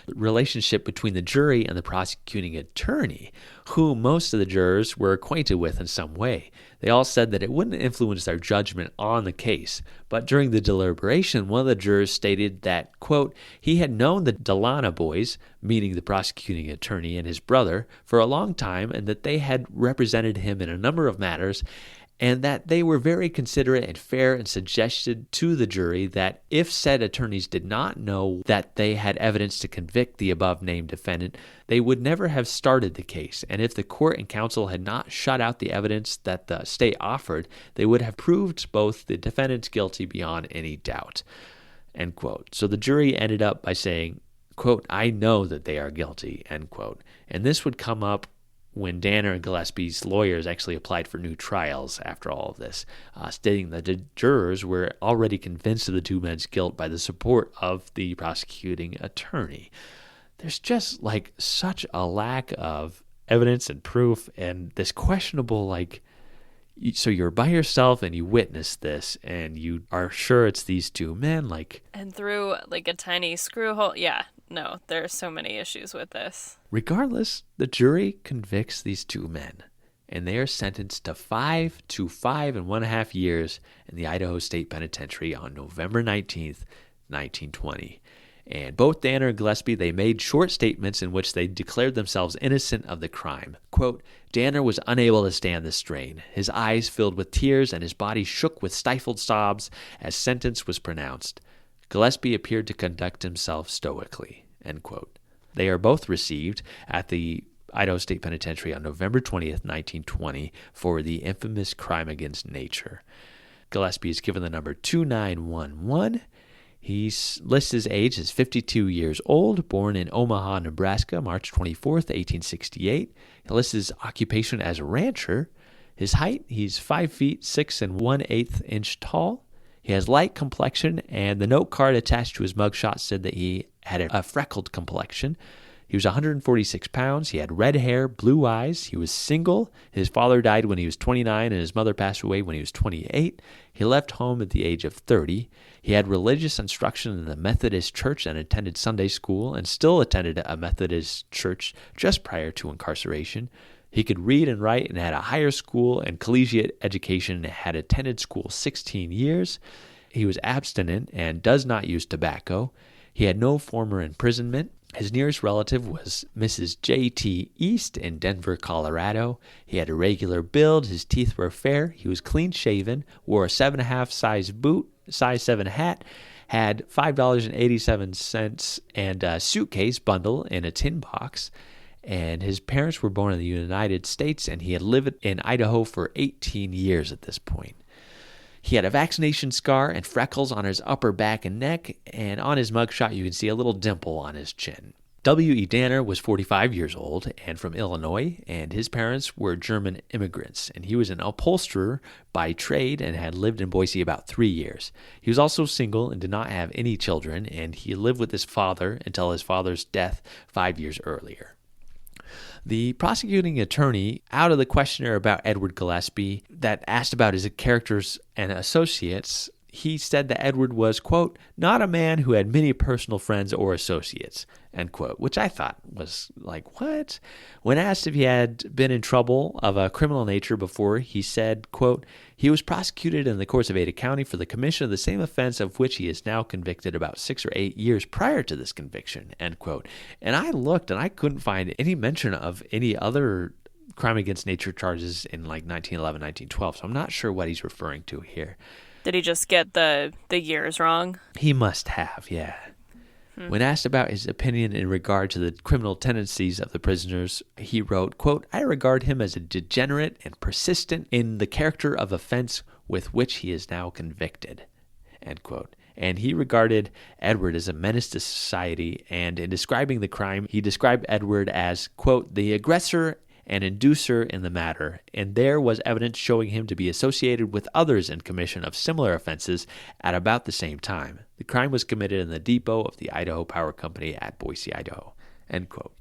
relationship between the jury and the prosecuting attorney, who most of the jurors were acquainted with in some way. They all said that it wouldn't influence their judgment on the case, but during the deliberation, one of the jurors stated that, quote, he had known the Delana boys, meaning the prosecuting attorney and his brother, for a long time, and that they had represented him in a number of matters, and that they were very considerate and fair, and suggested to the jury that if said attorneys did not know that they had evidence to convict the above-named defendant, they would never have started the case, and if the court and counsel had not shut out the evidence that the state offered, they would have proved both the defendants guilty beyond any doubt, end quote. So the jury ended up by saying, quote, I know that they are guilty, end quote. And this would come up when Danner and Gillespie's lawyers actually applied for new trials after all of this, stating that the jurors were already convinced of the two men's guilt by the support of the prosecuting attorney. There's just such a lack of evidence and proof, and this questionable, so you're by yourself and you witness this and you are sure it's these two men,
and through a tiny screw hole. Yeah, no, there are so many issues with this.
Regardless, the jury convicts these two men, and they are sentenced to 5 to 5.5 years in the Idaho State Penitentiary on November 19th, 1920. And both Danner and Gillespie, they made short statements in which they declared themselves innocent of the crime. Quote, Danner was unable to stand the strain. His eyes filled with tears and his body shook with stifled sobs as sentence was pronounced. Gillespie appeared to conduct himself stoically, end quote. They are both received at the Idaho State Penitentiary on November 20th, 1920 for the infamous crime against nature. Gillespie is given the number 2911. He lists his age as 52 years old, born in Omaha, Nebraska, March 24th, 1868. He lists his occupation as a rancher. His height, he's 5 feet 6 1/8 inch tall. He has light complexion, and the note card attached to his mugshot said that he had a freckled complexion. He was 146 pounds. He had red hair, blue eyes. He was single. His father died when he was 29, and his mother passed away when he was 28. He left home at the age of 30. He had religious instruction in the Methodist Church and attended Sunday school, and still attended a Methodist church just prior to incarceration. He could read and write and had a higher school and collegiate education and had attended school 16 years. He was abstinent and does not use tobacco. He had no former imprisonment. His nearest relative was Mrs. J.T. East in Denver, Colorado. He had a regular build. His teeth were fair. He was clean-shaven, wore a 7.5 size boot, size 7 hat, had $5.87 and a suitcase bundle in a tin box. And his parents were born in the United States, and he had lived in Idaho for 18 years at this point. He had a vaccination scar and freckles on his upper back and neck, and on his mugshot you can see a little dimple on his chin. W.E. Danner was 45 years old and from Illinois, and his parents were German immigrants, and he was an upholsterer by trade and had lived in Boise about 3 years. He was also single and did not have any children, and he lived with his father until his father's death 5 years earlier. The prosecuting attorney, out of the questionnaire about Edward Gillespie that asked about his characters and associates, he said that Edward was, quote, not a man who had many personal friends or associates, end quote, which I thought was like, what? When asked if he had been in trouble of a criminal nature before, he said, quote, he was prosecuted in the courts of Ada County for the commission of the same offense of which he is now convicted about 6 or 8 years prior to this conviction, end quote. And I looked and I couldn't find any mention of any other crime against nature charges in like 1911, 1912, so I'm not sure what he's referring to here.
Did he just get the years wrong?
He must have, yeah. When asked about his opinion in regard to the criminal tendencies of the prisoners, he wrote, quote, I regard him as a degenerate and persistent in the character of offense with which he is now convicted, end quote. And he regarded Edward as a menace to society, and in describing the crime, he described Edward as, quote, the aggressor and inducer in the matter, and there was evidence showing him to be associated with others in commission of similar offenses at about the same time. The crime was committed in the depot of the Idaho Power Company at Boise, Idaho, end quote.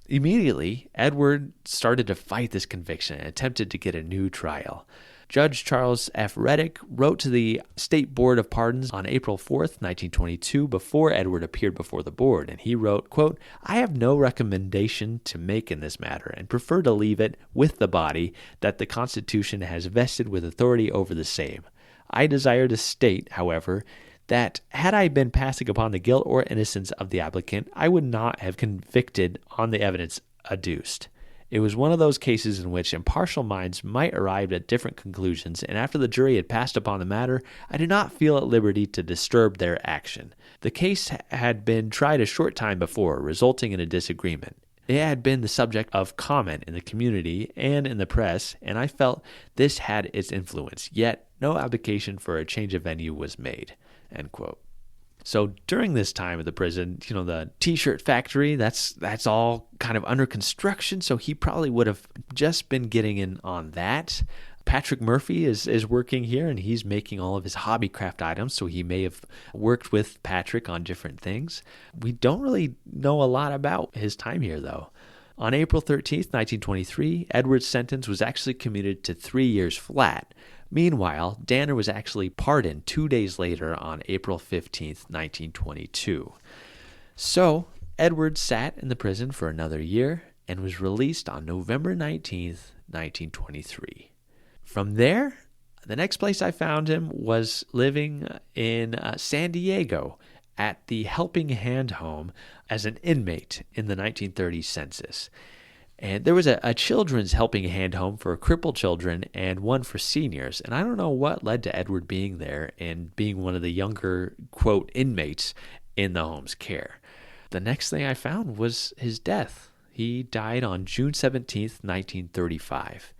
Immediately, Edward started to fight this conviction and attempted to get a new trial. Judge Charles F. Reddick wrote to the State Board of Pardons on April 4th, 1922, before Edward appeared before the board, and he wrote, quote, I have no recommendation to make in this matter, and prefer to leave it with the body that the Constitution has vested with authority over the same. I desire to state, however, that had I been passing upon the guilt or innocence of the applicant, I would not have convicted on the evidence adduced. It was one of those cases in which impartial minds might arrive at different conclusions, and after the jury had passed upon the matter, I did not feel at liberty to disturb their action. The case had been tried a short time before, resulting in a disagreement. It had been the subject of comment in the community and in the press, and I felt this had its influence, yet no application for a change of venue was made, end quote. So during this time at the prison, the T-shirt factory, that's all kind of under construction, so he probably would have just been getting in on that. Patrick Murphy is working here, and he's making all of his hobby craft items, so he may have worked with Patrick on different things. We don't really know a lot about his time here, though. On April 13th, 1923, Edward's sentence was actually commuted to 3 years flat. Meanwhile, Danner was actually pardoned 2 days later on April 15th, 1922. So, Edward sat in the prison for another year and was released on November 19th, 1923. From there, the next place I found him was living in San Diego at the Helping Hand Home as an inmate in the 1930 census. And there was a children's helping hand home for crippled children and one for seniors. And I don't know what led to Edward being there and being one of the younger, quote, inmates in the home's care. The next thing I found was his death. He died on June 17th, 1935.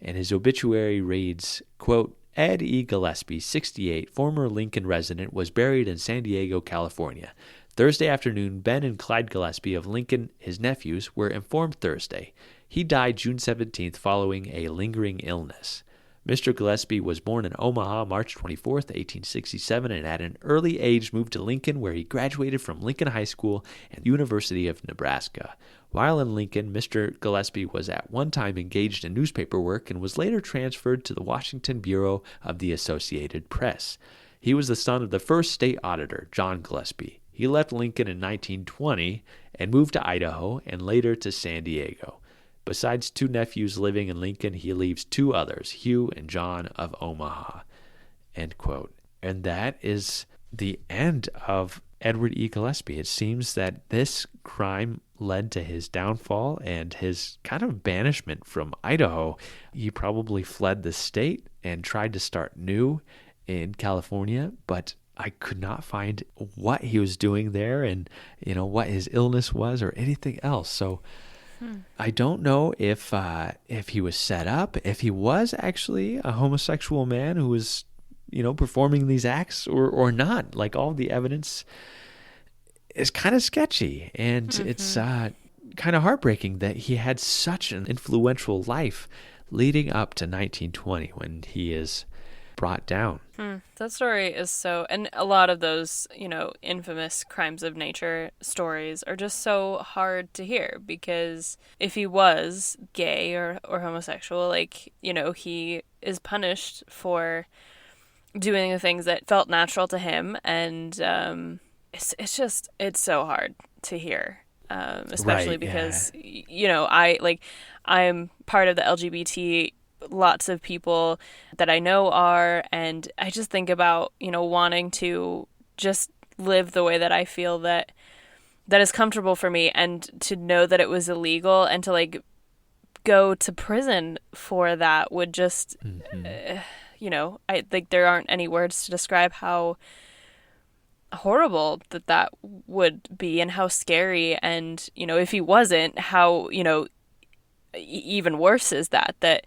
And his obituary reads, quote, Ed E. Gillespie, 68, former Lincoln resident, was buried in San Diego, California. Thursday afternoon, Ben and Clyde Gillespie of Lincoln, his nephews, were informed Thursday. He died June 17th following a lingering illness. Mr. Gillespie was born in Omaha March 24th, 1867, and at an early age moved to Lincoln, where he graduated from Lincoln High School and University of Nebraska. While in Lincoln, Mr. Gillespie was at one time engaged in newspaper work and was later transferred to the Washington Bureau of the Associated Press. He was the son of the first state auditor, John Gillespie. He left Lincoln in 1920 and moved to Idaho and later to San Diego. Besides 2 nephews living in Lincoln, he leaves 2 others, Hugh and John of Omaha, end quote. And that is the end of Edward E. Gillespie. It seems that this crime led to his downfall and his kind of banishment from Idaho. He probably fled the state and tried to start new in California, but I could not find what he was doing there and, what his illness was or anything else. So I don't know if he was set up, if he was actually a homosexual man who was, performing these acts or not. Like, all the evidence is kind of sketchy, and it's kind of heartbreaking that he had such an influential life leading up to 1920 when he is brought down.
That story is so, and a lot of those, infamous crimes of nature stories are just so hard to hear, because if he was gay or homosexual, he is punished for doing the things that felt natural to him. And it's so hard to hear, especially
Right,
because, I'm part of the LGBT. Lots of people that I know are, and I just think about, wanting to just live the way that I feel that is comfortable for me, and to know that it was illegal and to like go to prison for that would just, I think there aren't any words to describe how horrible that would be, and how scary. And, if he wasn't, how, even worse is that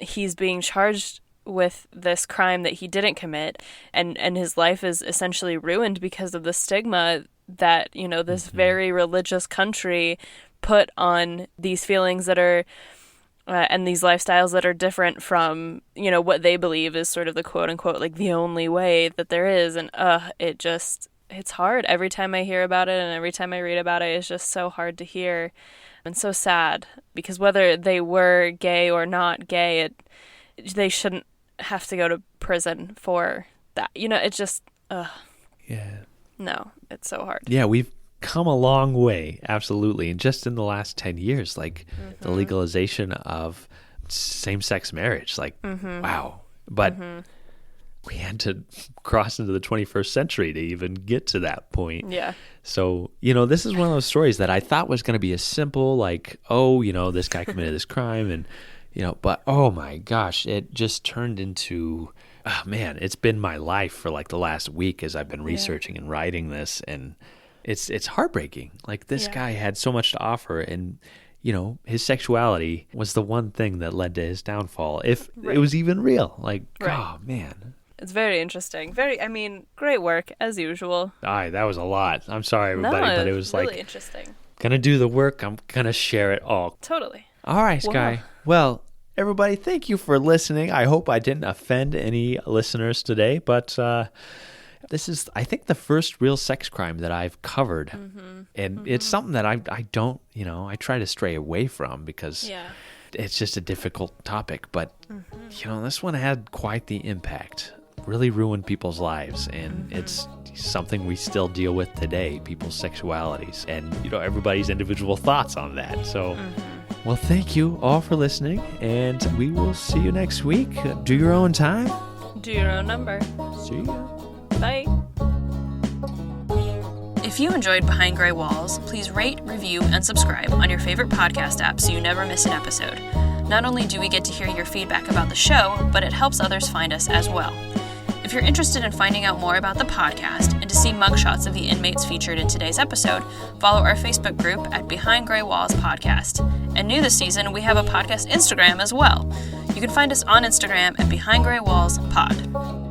he's being charged with this crime that he didn't commit, and his life is essentially ruined because of the stigma that, this very religious country put on these feelings that are and these lifestyles that are different from, what they believe is sort of the quote unquote like the only way that there is. And it's hard every time I hear about it, and every time I read about it, it's just so hard to hear and so sad, because whether they were gay or not gay, they shouldn't have to go to prison for that. It's just, no, it's so hard.
Yeah, we've come a long way, absolutely. And just in the last 10 years, like the legalization of same-sex marriage, like, wow. But we had to cross into the 21st century to even get to that point.
Yeah.
So, this is one of those stories that I thought was going to be as simple, like, this guy committed this crime, and, but oh my gosh, it just turned into, it's been my life for like the last week as I've been researching and writing this, and it's heartbreaking. Like, this guy had so much to offer, and, his sexuality was the one thing that led to his downfall, if it was even real. Like, oh man.
It's very interesting. Great work, as usual.
That was a lot. I'm sorry, everybody, but it was
really
like,
interesting.
Gonna do the work. I'm gonna share it all.
Totally.
All right, Skye. Well, everybody, thank you for listening. I hope I didn't offend any listeners today, but this is, I think, the first real sex crime that I've covered. And it's something that I don't, I try to stray away from, because it's just a difficult topic. But, this one had quite the impact. Really ruined people's lives, and it's something we still deal with today, people's sexualities, and everybody's individual thoughts on that. So well, thank you all for listening, and we will see you next week. Do your own time,
do your own number.
See ya.
Bye. If you enjoyed Behind Gray Walls, please rate, review, and subscribe on your favorite podcast app so you never miss an episode. Not only do we get to hear your feedback about the show, but it helps others find us as well. If you're interested in finding out more about the podcast and to see mugshots of the inmates featured in today's episode, follow our Facebook group at Behind Gray Walls Podcast. And new this season, we have a podcast Instagram as well. You can find us on Instagram at Behind Gray Walls Pod.